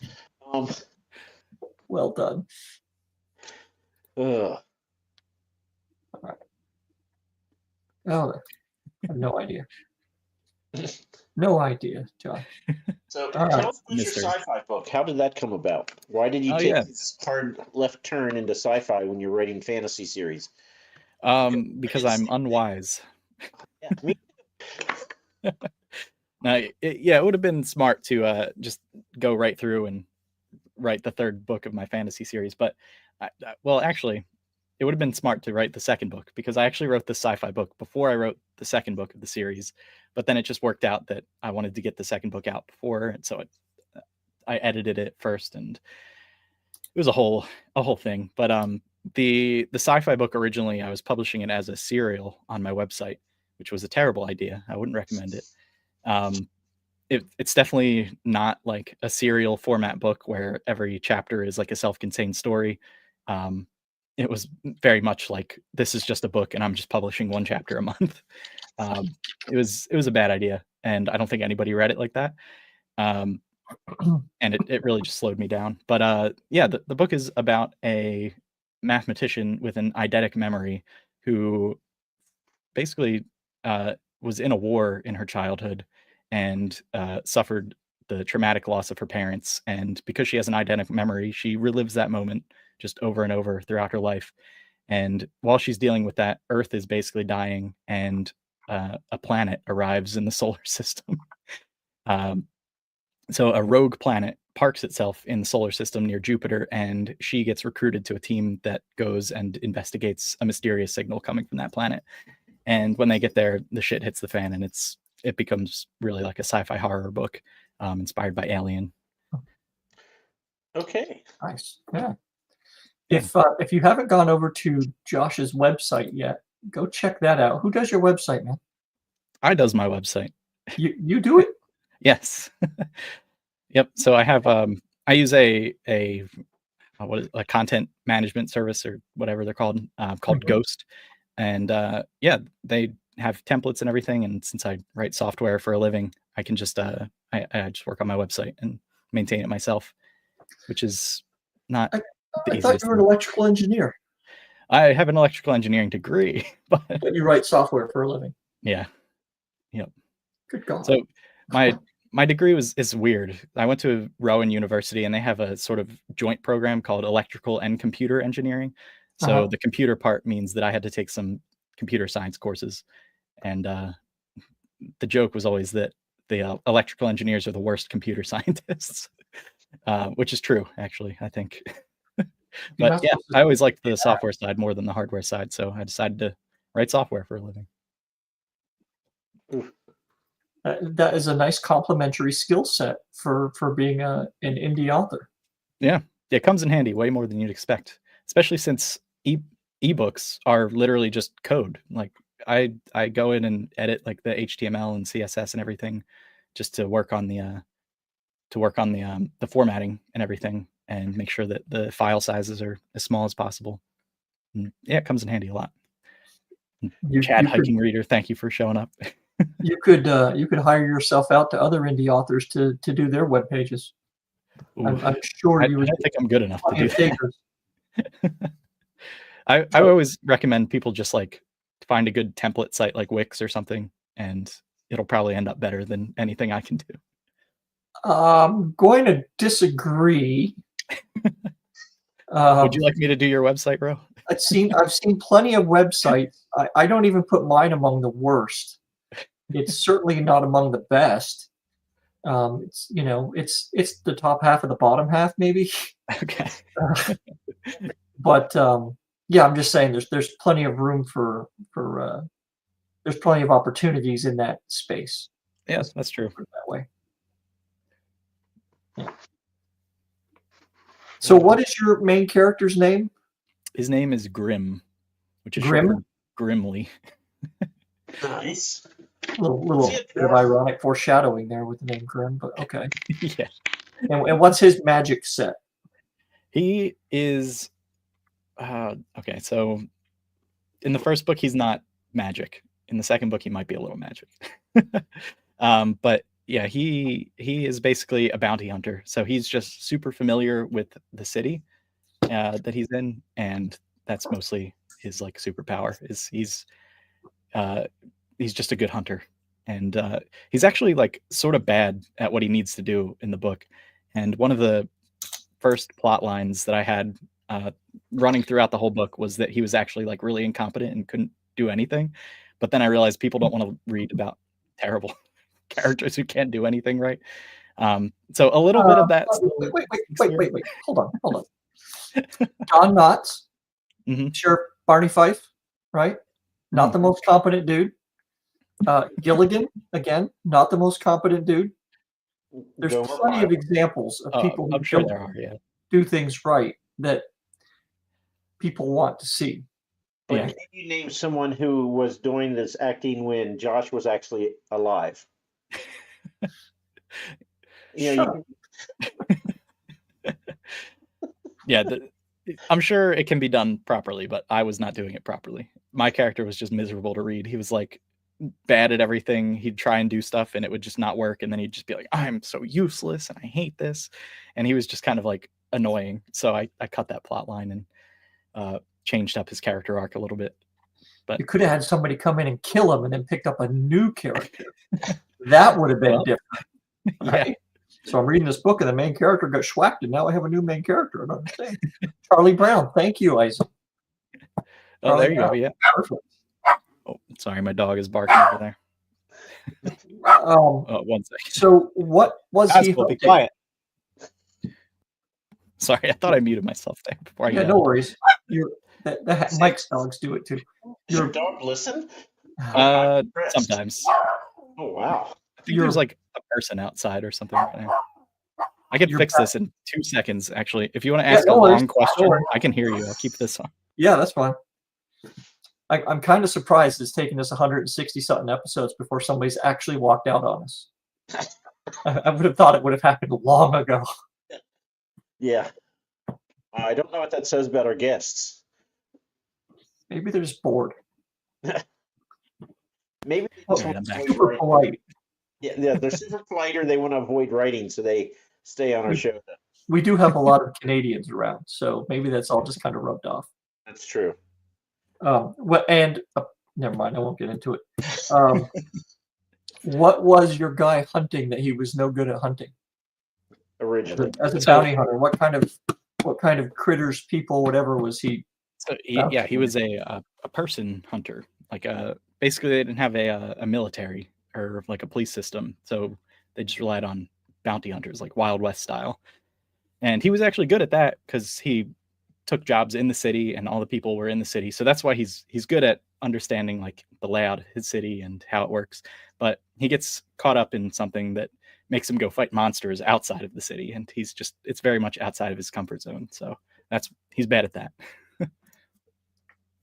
Well done. All right. Oh, I have no idea. No idea, John. So tell us about your sci-fi book. How did that come about? Why did you take this hard left turn into sci-fi when you're writing fantasy series? Because I'm unwise. Yeah, me. No, it would have been smart to just go right through and write the third book of my fantasy series. But, well, actually, it would have been smart to write the second book, because I actually wrote the sci-fi book before I wrote the second book of the series. But then it just worked out that I wanted to get the second book out before, and so I edited it first, and it was a whole thing. But the sci-fi book, originally I was publishing it as a serial on my website, which was a terrible idea. I wouldn't recommend it. It's definitely not like a serial format book where every chapter is like a self-contained story. It was very much like, this is just a book and I'm just publishing one chapter a month. It was a bad idea, and I don't think anybody read it like that. And it really just slowed me down. But yeah, the book is about a mathematician with an eidetic memory who basically was in a war in her childhood and suffered the traumatic loss of her parents. And because she has an eidetic memory, she relives that moment just over and over throughout her life. And while she's dealing with that, Earth is basically dying, and a planet arrives in the solar system. So a rogue planet parks itself in the solar system near Jupiter, and she gets recruited to a team that goes and investigates a mysterious signal coming from that planet. And when they get there, the shit hits the fan, and it becomes really like a sci-fi horror book inspired by Alien. Okay. Nice. Yeah. If you haven't gone over to Josh's website yet, go check that out. Who does your website, man? I does my website. You do it? Yes. Yep. So I have I use a content management service, or whatever they're called Ghost. And yeah, they have templates and everything. And since I write software for a living, I can just I just work on my website and maintain it myself, which is not I thought you were an electrical engineer. I have an electrical engineering degree, but you write software for a living. Yeah. Yep. Good God. So my degree is weird. I went to Rowan University, and they have a sort of joint program called electrical and computer engineering. So the computer part means that I had to take some computer science courses. And the joke was always that the electrical engineers are the worst computer scientists, which is true, actually, I think. But yeah, I always liked the software side more than the hardware side. So I decided to write software for a living. That is a nice complementary skill set for being an indie author. Yeah, it comes in handy way more than you'd expect, especially since ebooks are literally just code. Like I go in and edit like the HTML and CSS and everything just to work on the formatting and everything, and make sure that the file sizes are as small as possible. And yeah, it comes in handy a lot. Chad Hiking Reader, thank you for showing up. You could hire yourself out to other indie authors to do their web pages. I'm sure you would. I think I'm good enough to do that. I always recommend people just like find a good template site like Wix or something, and it'll probably end up better than anything I can do. I'm going to disagree. Would you like me to do your website, bro? I've seen plenty of websites. I don't even put mine among the worst. It's certainly not among the best. It's it's the top half of the bottom half, maybe. Okay. But yeah, I'm just saying there's plenty of room for there's plenty of opportunities in that space. Yes, that's true. Put it that way. Yeah. So, what is your main character's name? His name is Grim, which is Grim? short for Grimly. Nice. Little bit of ironic foreshadowing there with the name Grim, but okay. Yeah. And what's his magic set? He is okay. So in the first book, he's not magic. In the second book, he might be a little magic. But yeah, he is basically a bounty hunter. So he's just super familiar with the city that he's in, and that's mostly his like superpower. Is he's just a good hunter, and he's actually like sort of bad at what he needs to do in the book. And one of the first plot lines that I had running throughout the whole book was that he was actually like really incompetent and couldn't do anything. But then I realized people don't want to read about terrible characters who can't do anything right. So a little bit of that. Wait. Hold on. Don Knotts, Sheriff Barney Fife, right? Not the most competent dude. Gilligan, again, not the most competent dude. There's plenty of examples of people who don't do things right that people want to see. But can you name someone who was doing this acting when Josh was actually alive? Yeah, I'm sure it can be done properly, but I was not doing it properly. My character was just miserable to read. He was like bad at everything. He'd try and do stuff and it would just not work, and then he'd just be like, I'm so useless and I hate this, and he was just kind of like annoying. So I cut that plot line and changed up his character arc a little bit. But you could have had somebody come in and kill him and then picked up a new character. That would have been different, right? Yeah. So I'm reading this book and the main character got schwacked, and now I have a new main character. I don't understand. Charlie Brown. Thank you, Isaac. Oh, there you go. Yeah. Perfect. Oh, sorry, my dog is barking over there. Oh, 1 second. So what was he? Be quiet. Sorry, I thought I muted myself there before I yelled. No worries. Mike's dogs do it too. Your dog listen? Sometimes. Oh wow. I think there's like a person outside or something right now. I can fix this in 2 seconds, actually. If you want to ask a long question, I can hear you. I'll keep this on. Yeah, that's fine. I'm kind of surprised it's taken us 160-something episodes before somebody's actually walked out on us. I would have thought it would have happened long ago. Yeah. I don't know what that says about our guests. Maybe they're just bored. Maybe they're super polite. Yeah, they're super polite, or they want to avoid writing, so they stay on our show. We do have a lot of Canadians around, so maybe that's all just kind of rubbed off. That's true. Never mind, I won't get into it. What was your guy hunting that he was no good at hunting? Originally, as a bounty hunter, what kind of critters, people, whatever was he? So he was a person hunter. Like basically, they didn't have a military or like a police system, so they just relied on bounty hunters, like Wild West style. And he was actually good at that because he took jobs in the city and all the people were in the city. So that's why he's good at understanding like the layout of his city and how it works. But he gets caught up in something that makes him go fight monsters outside of the city, and it's very much outside of his comfort zone. So he's bad at that.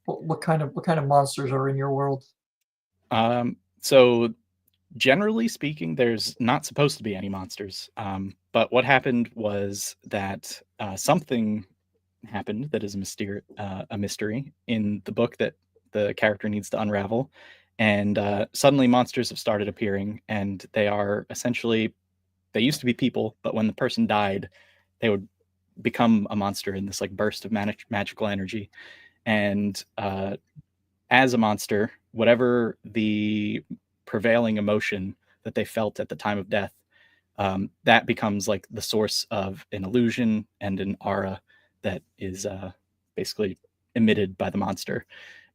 What kind of monsters are in your world? So generally speaking, there's not supposed to be any monsters. But what happened was that something happened that is a mystery in the book that the character needs to unravel. And suddenly monsters have started appearing, and they are essentially, they used to be people, but when the person died, they would become a monster in this like burst of magical energy. And as a monster, whatever the prevailing emotion that they felt at the time of death, that becomes like the source of an illusion and an aura that is basically emitted by the monster.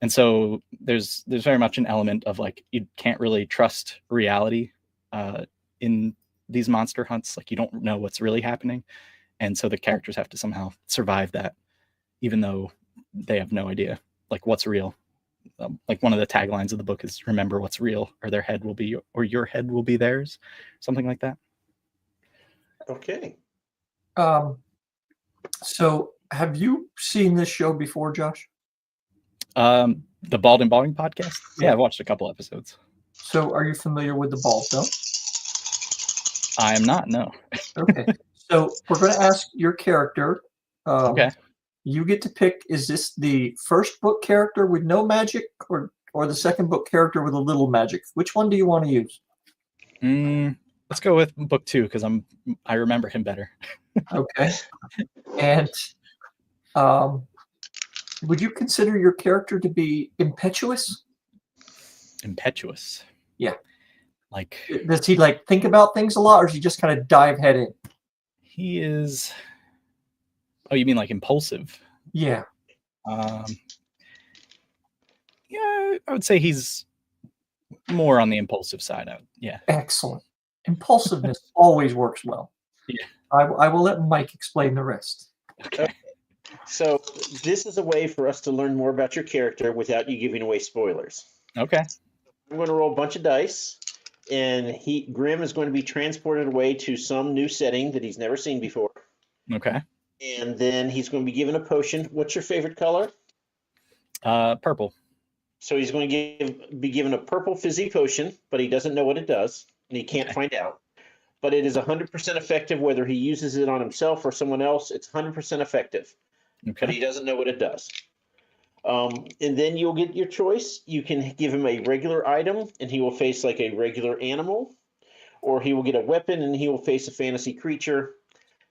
And so there's very much an element of like, you can't really trust reality in these monster hunts. Like, you don't know what's really happening. And so the characters have to somehow survive that, even though they have no idea like what's real. Like, one of the taglines of the book is "Remember what's real, or their head will be, or your head will be theirs," something like that. Okay. So have you seen this show before, Josh? The Bald&Balding podcast. Yeah, Yeah. I've watched a couple episodes. So are you familiar with the bald film? I am not. No. Okay. So we're going to ask your character. Okay. You get to pick, is this the first book character with no magic or the second book character with a little magic? Which one do you want to use? Let's go with book 2 because I remember him better. Okay. And would you consider your character to be impetuous? Impetuous. Yeah. Like, does he like think about things a lot, or does he just kind of dive head in? he is. Oh, you mean like impulsive? Yeah. Yeah, I would say he's more on the impulsive side. Yeah. Excellent. Impulsiveness always works well. Yeah. I will let Mike explain the rest. Okay. So this is a way for us to learn more about your character without you giving away spoilers. Okay. I'm going to roll a bunch of dice, and Grim is going to be transported away to some new setting that he's never seen before. Okay. And then he's going to be given a potion. What's your favorite color? Purple. So he's going to be given a purple fizzy potion, but he doesn't know what it does, and he can't find out. But it is 100% effective whether he uses it on himself or someone else. It's 100% effective, but he doesn't know what it does. And then you'll get your choice. You can give him a regular item, and he will face like a regular animal, or he will get a weapon, and he will face a fantasy creature.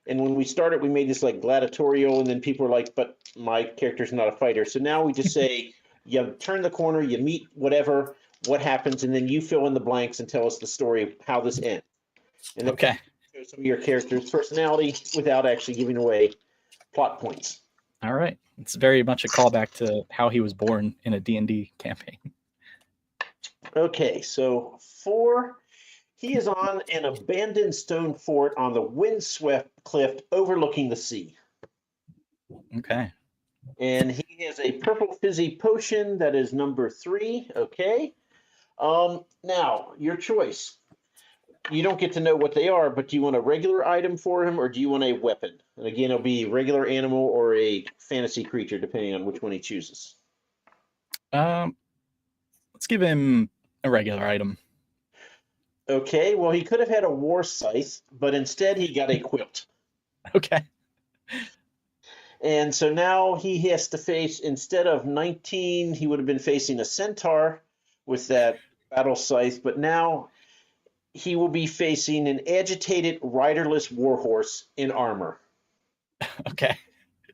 And when we started, we made this like gladiatorial, and then people were like, but my character's not a fighter. So now we just say, you turn the corner, you meet whatever, what happens, and then you fill in the blanks and tell us the story of how this ends. And then show some of your character's personality without actually giving away plot points. All right. It's very much a callback to how he was born in a D&D campaign. Okay, so 4... He is on an abandoned stone fort on the windswept cliff overlooking the sea. Okay. And he has a purple fizzy potion that is number 3. Okay. Now, your choice. You don't get to know what they are, but do you want a regular item for him, or do you want a weapon? And again, it'll be a regular animal or a fantasy creature, depending on which one he chooses. Let's give him a regular item. Okay, well, he could have had a war scythe, but instead he got a quilt. Okay. And so now he has to face, instead of 19, he would have been facing a centaur with that battle scythe, but now he will be facing an agitated riderless warhorse in armor. Okay.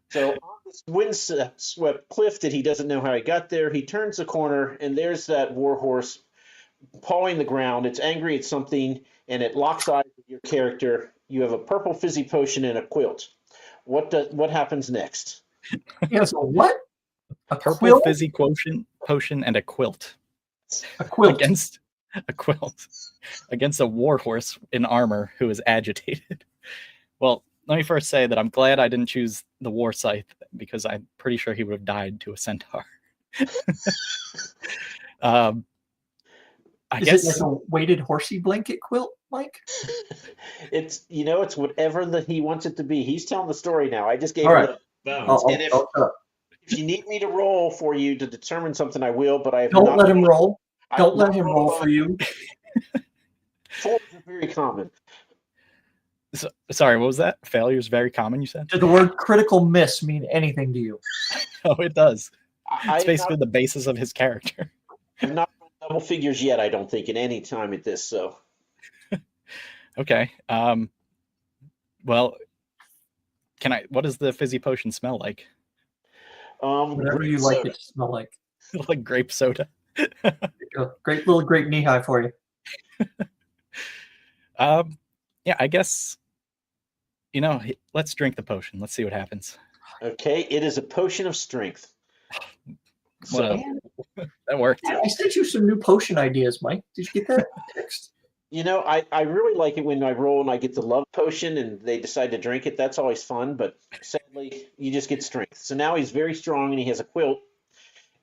So on this windswept cliff that he doesn't know how he got there, he turns the corner, and there's that warhorse pawing the ground. It's angry at something, and it locks eyes with your character. You have a purple fizzy potion and a quilt. What happens next? Yeah, so what? A purple fizzy potion and a quilt. A quilt. Against a warhorse in armor who is agitated. Well, let me first say that I'm glad I didn't choose the war scythe, because I'm pretty sure he would have died to a centaur. I guess it like a weighted horsey blanket quilt, Mike? It's whatever he wants it to be. He's telling the story now. I just gave All him right. the bones. And if you need me to roll for you to determine something, I will. But I have don't let him roll. Don't let him roll for you. 4s are very common. So, sorry, what was that? Failure is very common, you said? Does the word critical miss mean anything to you? Oh, it does. It's basically the basis of his character. I'm not double figures yet, I don't think, in any time at this. So, okay. Well, what does the fizzy potion smell like? Whatever you like it to smell like. Like grape soda. Great knee high for you. Yeah, I guess, let's drink the potion. Let's see what happens. Okay, it is a potion of strength. What So, that worked. I sent you some new potion ideas, Mike. Did you get that text? I really like it when I roll and I get the love potion and they decide to drink it. That's always fun, but sadly, you just get strength. So now he's very strong and he has a quilt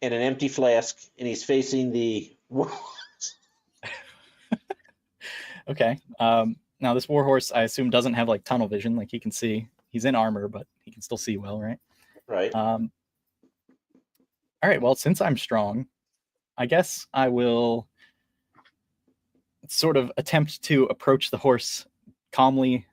and an empty flask and he's facing the. Okay. Now this warhorse, I assume, doesn't have like tunnel vision. Like he can see. He's in armor, but he can still see well, right? Right. All right. Well, since I'm strong, I guess I will sort of attempt to approach the horse calmly,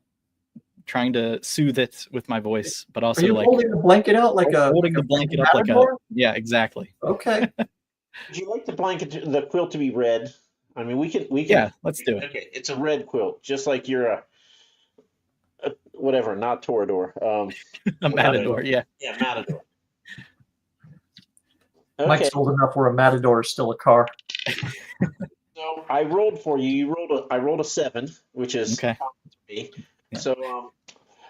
trying to soothe it with my voice, but also Are you like holding the blanket out holding the blanket up like a matador? yeah, exactly. Okay. Would you like the quilt to be red? I mean, we can. Yeah, let's do it. Okay, it's a red quilt, just like you're a whatever, not Torador. A matador, yeah. Yeah, matador. Mike's Okay, old enough where a matador is still a car. so I rolled for you. I rolled a 7, which is Okay. common to me. Yeah. So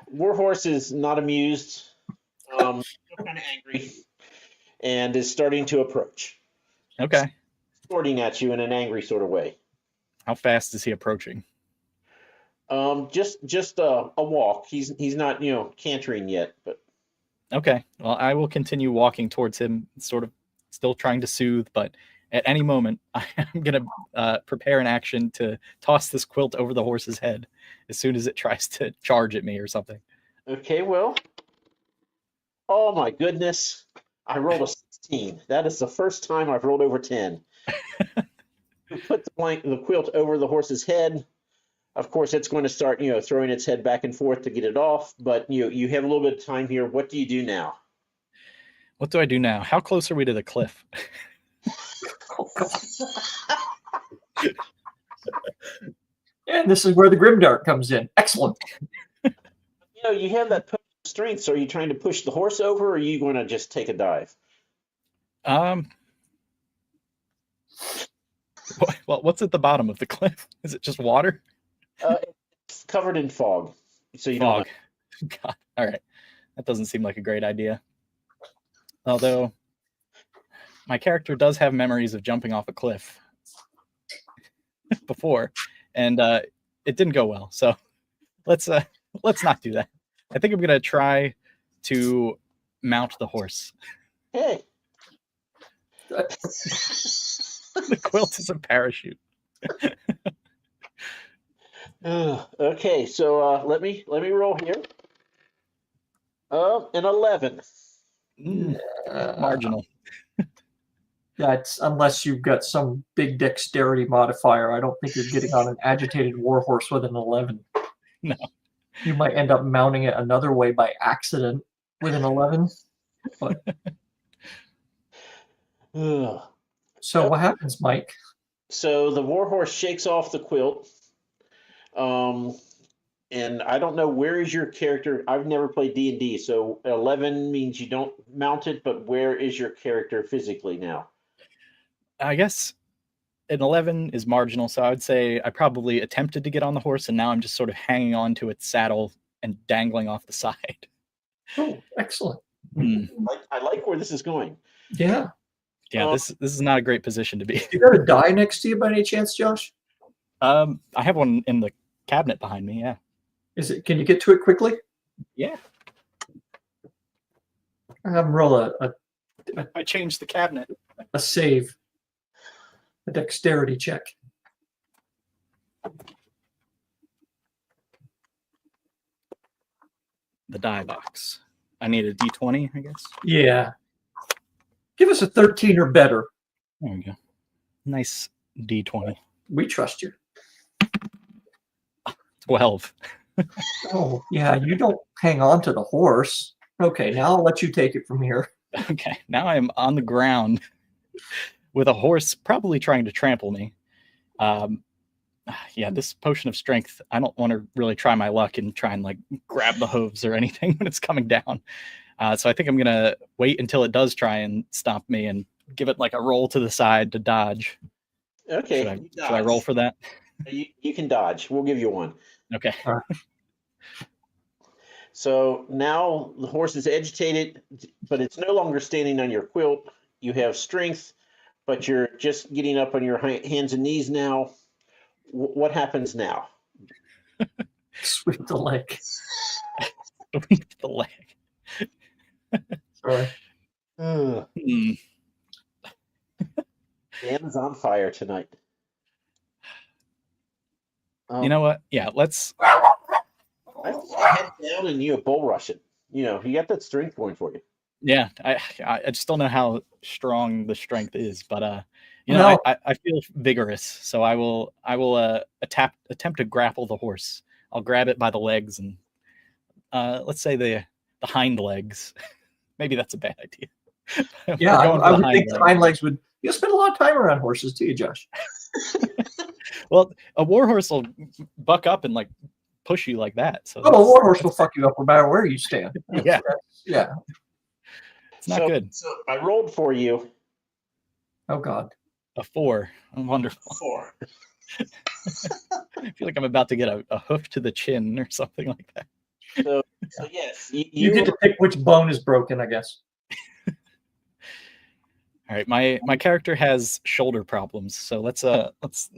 Warhorse is not amused, still kind of angry, and is starting to approach, Okay. snorting at you in an angry sort of way. How fast is he approaching? Just a walk. He's not cantering yet, but Okay. Well, I will continue walking towards him, sort of still trying to soothe, but at any moment, I'm going to prepare an action to toss this quilt over the horse's head as soon as it tries to charge at me or something. okay. Well, oh my goodness, I rolled a 16. That is the first time I've rolled over 10. You put the quilt over the horse's head. Of course, it's going to start, throwing its head back and forth to get it off. But you have a little bit of time here. What do you do now? What do I do now? How close are we to the cliff? And this is where the Grimdark comes in. Excellent. You have that push strength. So are you trying to push the horse over, or are you going to just take a dive? Well, what's at the bottom of the cliff? Is it just water? It's covered in fog, so you don't. Fog. God. All right. That doesn't seem like a great idea. Although my character does have memories of jumping off a cliff before, and it didn't go well. So let's not do that. I think I'm gonna try to mount the horse. Hey. The quilt is a parachute. Okay, so let me roll here. An 11. Marginal. Yeah, it's unless you've got some big dexterity modifier. I don't think you're getting on an agitated warhorse with an 11. No. You might end up mounting it another way by accident with an 11. But so what happens, Mike? So the warhorse shakes off the quilt. And I don't know, where is your character? I've never played D&D, so 11 means you don't mount it, but where is your character physically now? I guess an 11 is marginal, so I would say I probably attempted to get on the horse, and now I'm just sort of hanging on to its saddle and dangling off the side. Oh, excellent. I like where this is going. Yeah. Yeah, this is not a great position to be. You got a die next to you by any chance, Josh? I have one in the cabinet behind me, yeah. Can you get to it quickly? Yeah. Have him roll I changed the cabinet. a save, a dexterity check. The die box. I need a D20, I guess. Yeah. Give us a 13 or better. There we go. Nice D20. We trust you. 12. Oh, yeah, you don't hang on to the horse. Okay, now I'll let you take it from here. Okay, now I'm on the ground with a horse probably trying to trample me. Yeah, this potion of strength, I don't want to really try my luck and try and like grab the hooves or anything when it's coming down. So I think I'm going to wait until it does try and stop me and give it like a roll to the side to dodge. Okay. Should I roll for that? You can dodge. We'll give you one. Okay. So now the horse is agitated, but it's no longer standing on your quilt. You have strength, but you're just getting up on your hands and knees now. What happens now? Sweep the leg. Sweep the leg. Sorry. Dan is on fire tonight. You know what? Yeah, let's. I think you head down and you bull rush it. You got that strength going for you. Yeah, I just don't know how strong the strength is, but No. I feel vigorous, so I will attempt to grapple the horse. I'll grab it by the legs and let's say the hind legs. Maybe that's a bad idea. Yeah, I would think the hind legs would. You spend a lot of time around horses, do you, Josh? Well, a war horse will buck up and like push you like that. So a war horse will fuck you up no matter where you stand. Yeah. Yeah. It's not good. So I rolled for you. Oh God. A 4. Wonderful. 4. I feel like I'm about to get a hoof to the chin or something like that. So yes, you get to pick which bone is broken, I guess. All right, my character has shoulder problems, so let's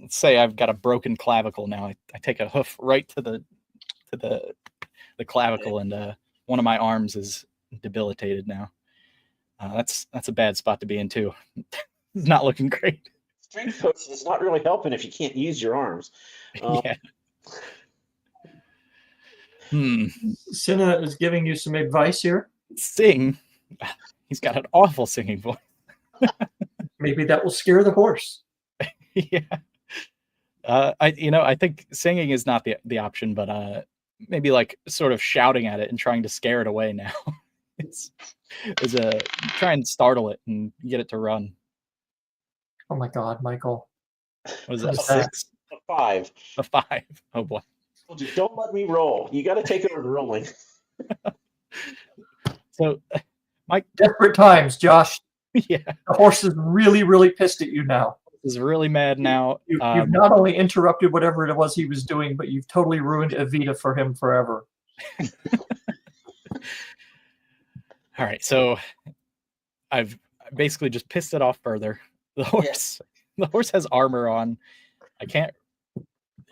say I've got a broken clavicle now. I take a hoof right to the clavicle, and one of my arms is debilitated now. That's a bad spot to be in too. It's not looking great. Strength coach is not really helping if you can't use your arms. Yeah. Cinna is giving you some advice here. Sing. He's got an awful singing voice. Maybe that will scare the horse. Yeah. I think singing is not the option, but maybe like sort of shouting at it and trying to scare it away now. is a try and startle it and get it to run. Oh my God, Michael. Was that a 6? A 5. A 5. Oh boy. Don't let me roll. You got to take over the rolling. So, Mike. Desperate times, Josh. Yeah. The horse is really, really pissed at you now. Is really mad now. You've not only interrupted whatever it was he was doing, but you've totally ruined Evita for him forever. All right, so I've basically just pissed it off further. The horse has armor on. I can't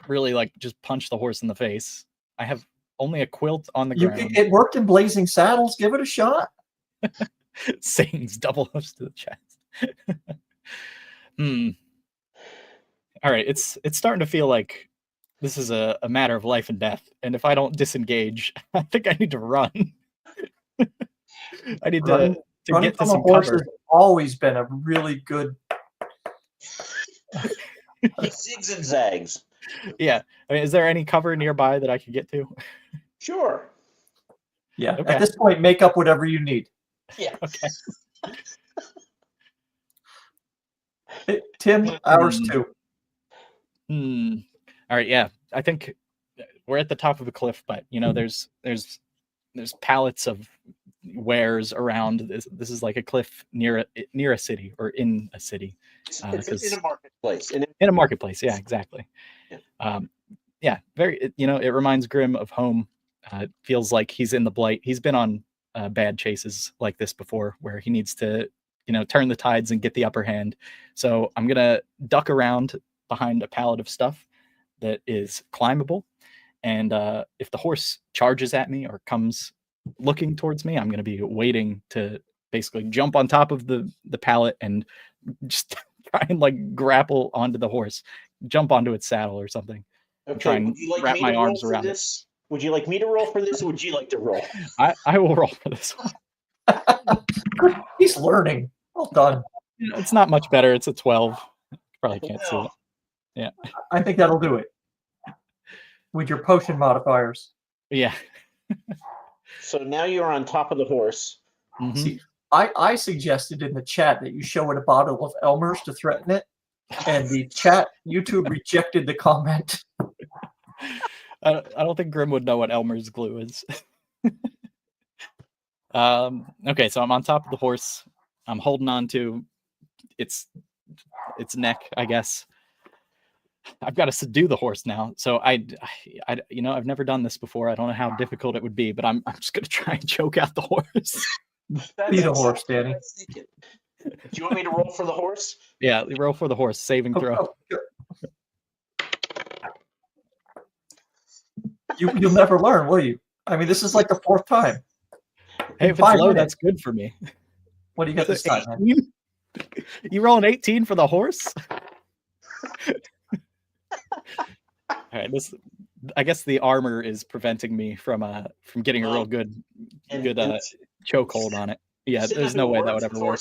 really like just punch the horse in the face. I have only a quilt on the ground. It worked in Blazing Saddles. Give it a shot. Sings double hoofs to the chest. All right, it's starting to feel like this is a matter of life and death. And if I don't disengage, I think I need to run. I need to get to some horse cover. Has always been a really good. Zigs and zags. Yeah, I mean, is there any cover nearby that I could get to? Sure. Yeah. Okay. At this point, make up whatever you need. Yeah. Okay. Tim, ours too. All right. Yeah, I think we're at the top of a cliff, but there's pallets of wares around. This is like a cliff near a city or in a city. It's in a marketplace. In a marketplace. Yeah, exactly. Yeah. Very. It reminds Grimm of home. It feels like he's in the blight. He's been on bad chases like this before, where he needs to turn the tides and get the upper hand. So I'm gonna duck around behind a pallet of stuff that is climbable, and if the horse charges at me or comes looking towards me, I'm gonna be waiting to basically jump on top of the pallet and just try and like grapple onto the horse, jump onto its saddle or something. Okay. Try and wrap my arms around this? Would you like me to roll for this, or would you like to roll? I will roll for this one. He's learning. Well done. It's not much better. It's a 12. Probably can't see it. Yeah. I think that'll do it. With your potion modifiers. Yeah. So now you're on top of the horse. Mm-hmm. See, I suggested in the chat that you show it a bottle of Elmer's to threaten it, and the chat YouTube rejected the comment. I don't think Grimm would know what Elmer's glue is. Okay, so I'm on top of the horse. I'm holding on to its neck, I guess. I've got to subdue the horse now. So I I've never done this before. I don't know how difficult it would be, but I'm just gonna try and choke out the horse. Be the horse, Danny. Do you want me to roll for the horse? Yeah, roll for the horse, saving throw. You'll never learn, will you? I mean, this is like the 4th time. Hey, if it's low, that's good for me. What do you got this time, man? You roll an 18 for the horse? All right, I guess the armor is preventing me from getting a real good chokehold on it. Yeah, there's no way that would ever work.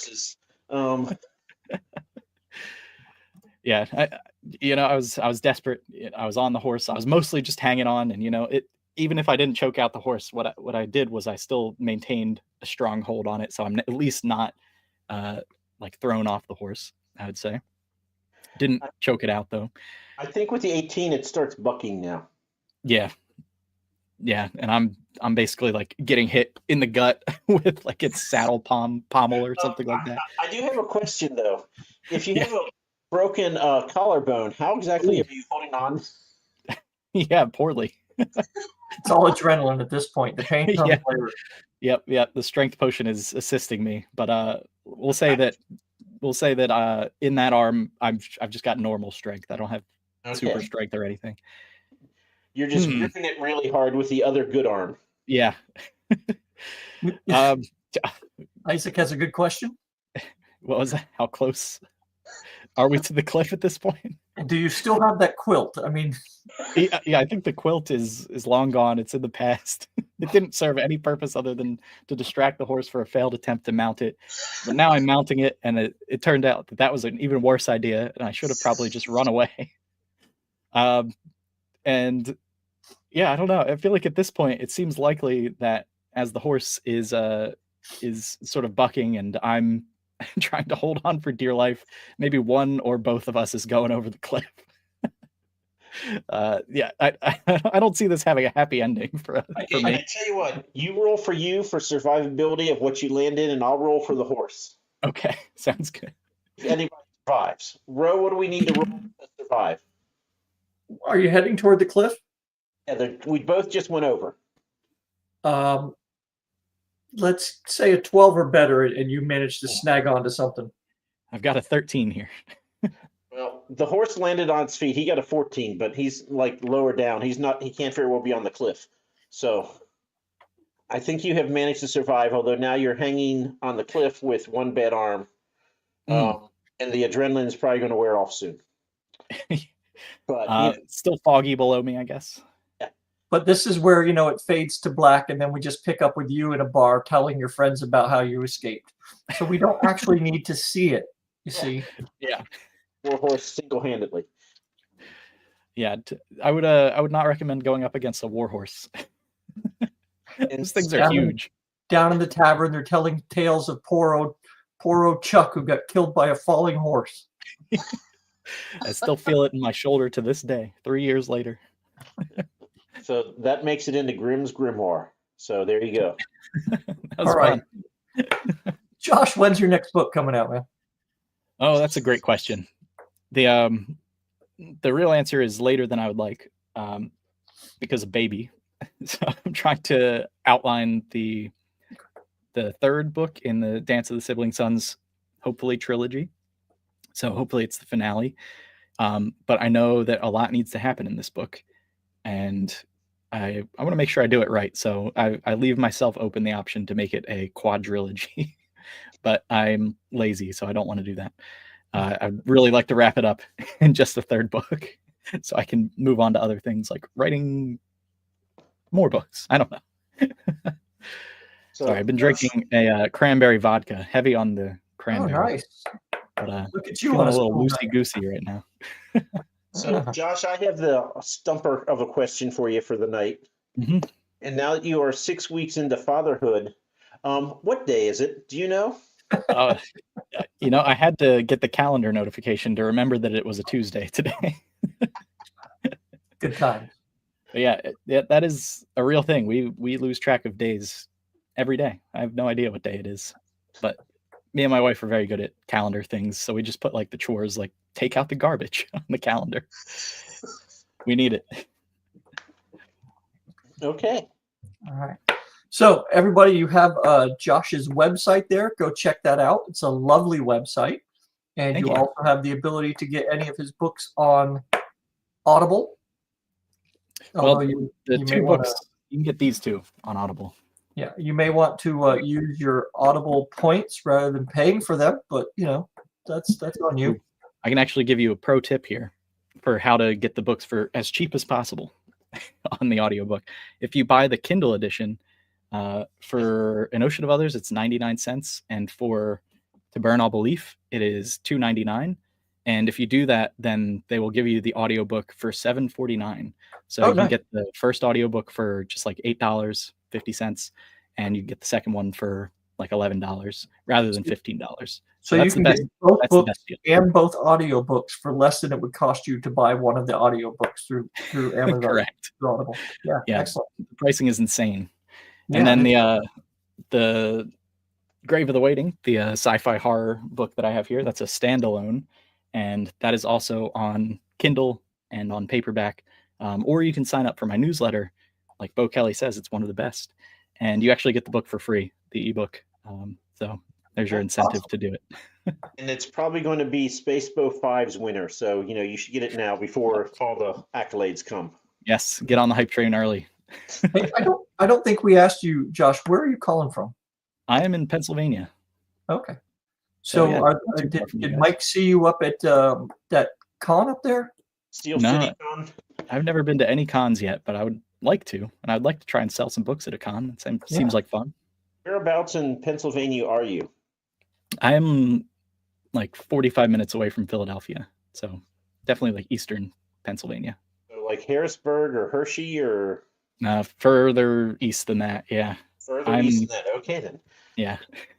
Yeah, I was desperate. I was on the horse. I was mostly just hanging on, and even if I didn't choke out the horse, what I did was I still maintained a strong hold on it, so I'm at least not like thrown off the horse. I would say didn't choke it out though. I think with the 18, it starts bucking now. Yeah, and I'm basically like getting hit in the gut with like its saddle pommel or something like that. I do have a question though. If you have a broken collarbone, how exactly are you holding on? Yeah, poorly. It's all adrenaline at this point. The pain comes later. Yep. The strength potion is assisting me, but we'll say that in that arm, I've just got normal strength. I don't have super strength or anything. You're just gripping it really hard with the other good arm. Yeah. Isaac has a good question. What was that? How close are we to the cliff at this point? Do you still have that quilt? I mean, yeah, I think the quilt is long gone. It's in the past. It didn't serve any purpose other than to distract the horse for a failed attempt to mount it. But now I'm mounting it, and it turned out that was an even worse idea, and I should have probably just run away. And yeah, I don't know. I feel like at this point, it seems likely that as the horse is sort of bucking, and I'm trying to hold on for dear life, maybe one or both of us is going over the cliff. Yeah, I don't see this having a happy ending for me. I tell you what, you roll for survivability of what you land in, and I'll roll for the horse. Okay, sounds good. If anybody survives. Ro, what do we need to roll to survive? Are you heading toward the cliff? Yeah, we both just went over. Let's say a 12 or better, and you managed to snag onto something. I've got a 13 here. Well, the horse landed on its feet. He got a 14, but he's like lower down. He can't very well be on the cliff. So I think you have managed to survive, although now you're hanging on the cliff with one bad arm. And the adrenaline is probably going to wear off soon. But it's still foggy below me, I guess. Yeah. But this is where, it fades to black, and then we just pick up with you in a bar telling your friends about how you escaped. So we don't actually need to see it, you see? Yeah. War horse single-handedly. Yeah, I would not recommend going up against a war horse. Those things are huge. Down in the tavern, they're telling tales of poor old Chuck who got killed by a falling horse. I still feel it in my shoulder to this day, 3 years later. So that makes it into Grimm's Grimoire. So there you go. All right. Josh, when's your next book coming out, man? Oh, that's a great question. The real answer is later than I would like, because of baby. So I'm trying to outline the third book in the Dance of the Sibling Sons, hopefully trilogy. So hopefully it's the finale. But I know that a lot needs to happen in this book, and I want to make sure I do it right. So I leave myself open the option to make it a quadrilogy, but I'm lazy, so I don't want to do that. I'd really like to wrap it up in just the third book so I can move on to other things like writing more books. I don't know. Sorry, I've been drinking a cranberry vodka, heavy on the cranberry. Oh, nice. But look at you feeling on a little loosey-goosey right now. So, Josh, I have the stumper of a question for you for the night. Mm-hmm. And now that you are 6 weeks into fatherhood, what day is it? Do you know? I had to get the calendar notification to remember that it was a Tuesday today. Good time. But yeah, that is a real thing. We lose track of days every day. I have no idea what day it is, but me and my wife are very good at calendar things, so we just put like the chores, like take out the garbage on the calendar. We need it. Okay. All right. So everybody, you have Josh's website there. Go check that out. It's a lovely website. And Thank you you. also have the ability to get any of his books on Audible. Well, Although the you may 2 wanna- books, you can get these 2 on Audible. Yeah, you may want to use your Audible points rather than paying for them, but that's on you. I can actually give you a pro tip here for how to get the books for as cheap as possible on the audiobook. If you buy the Kindle edition, for An Ocean of Others, it's 99 cents, and for To Burn All Belief, it is $2.99. And if you do that, then they will give you the audiobook for $7.49. So you nice. get the first audiobook for just like $8.50, and you get the second one for like $11 rather than $15. So that's you the can best. get both That's the books best deal. and both audiobooks for less than it would cost you to buy one of the audiobooks through Amazon. Correct. Through Audible. Yeah, Yeah. excellent. The pricing is insane. Yeah, And then the Grave of the Waiting, the sci-fi horror book that I have here, that's a standalone, and that is also on Kindle and on paperback. Or you can sign up for my newsletter. Like Bo Kelly says, it's one of the best, and you actually get the book for free, the ebook. So there's your That's incentive awesome. to do it. And it's probably going to be Spacebo 5's winner, so you should get it now before all the accolades come. Yes, get on the hype train early. Hey, I don't think we asked you, Josh. Where are you calling from? I am in Pennsylvania. Okay. So, So yeah, not too far from you did guys. Mike see you up at that con up there? Steel No. City Con. I've never been to any cons yet, but I would like to, and I'd like to try and sell some books at a con. It seems like fun. Whereabouts in Pennsylvania are you? I'm like 45 minutes away from Philadelphia, so definitely like eastern Pennsylvania. So like Harrisburg or Hershey or Further east than that, yeah. further east than that? Okay, then. Yeah.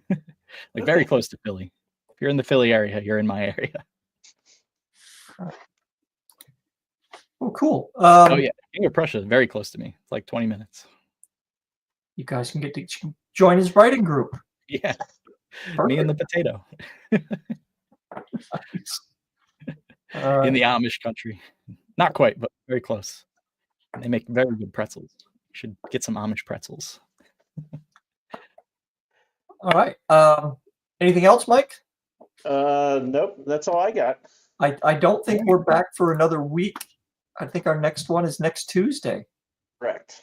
Like very close to Philly. If you're in the Philly area, you're in my area. Oh, cool. Oh yeah, King of Prussia is very close to me. It's like 20 minutes. You guys can get to join his writing group. Yeah. Me and the potato in the Amish country. Not quite, but very close. They make very good pretzels. You should get some Amish pretzels. All right. Anything else, Mike? Nope, that's all I got. I don't think we're back for another week. I think our next one is next Tuesday. Correct.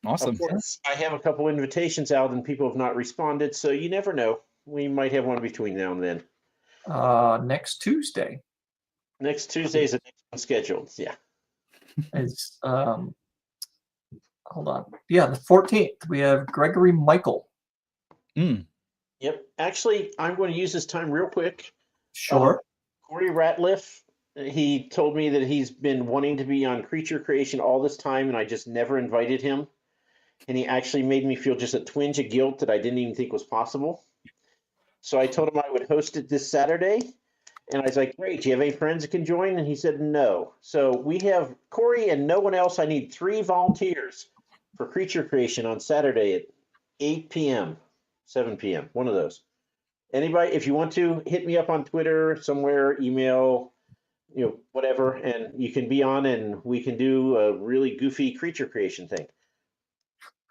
Awesome. Of course, I have a couple invitations out and people have not responded, so you never know. We might have one between now and then. Next Tuesday Next Tuesday is the next one scheduled. Yeah. is hold on. Yeah, the 14th. We have Gregory Michael. Yep. Actually, I'm going to use this time real quick. Sure. Corey Ratliff, he told me that he's been wanting to be on Creature Creation all this time, and I just never invited him. And he actually made me feel just a twinge of guilt that I didn't even think was possible. So I told him I would host it this Saturday. And I was like, great, do you have any friends that can join? And he said, no. So we have Corey and no one else. I need 3 volunteers for Creature Creation on Saturday at 8 p.m., 7 p.m., one of those. Anybody, if you want to, hit me up on Twitter, somewhere, email, whatever, and you can be on and we can do a really goofy Creature Creation thing.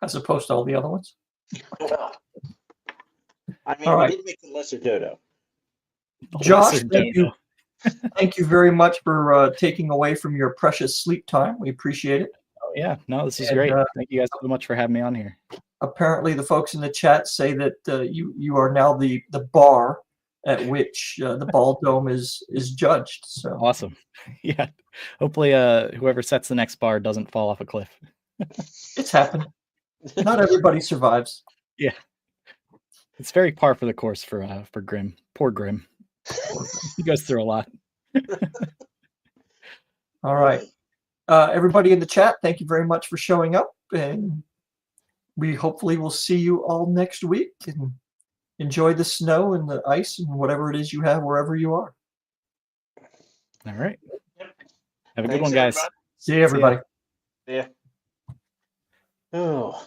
As opposed to all the other ones. Well, I mean, All we right. did make the lesser dodo. Josh, Lesser thank you. dodo. Thank you very much for taking away from your precious sleep time. We appreciate it. Oh, yeah. No, this is And, great. Thank you guys so much for having me on here. Apparently, the folks in the chat say that you are now the bar at which the Bald Dome is judged. So Awesome. Yeah. Hopefully, whoever sets the next bar doesn't fall off a cliff. it's happened. Not everybody survives. Yeah. It's very par for the course for Grim. Poor Grim. He goes through a lot. All right. Everybody in the chat, thank you very much for showing up. And we hopefully will see you all next week and enjoy the snow and the ice and whatever it is you have wherever you are. All right. Have a good Thanks, one, guys. everybody. See you, everybody. Yeah. Oh.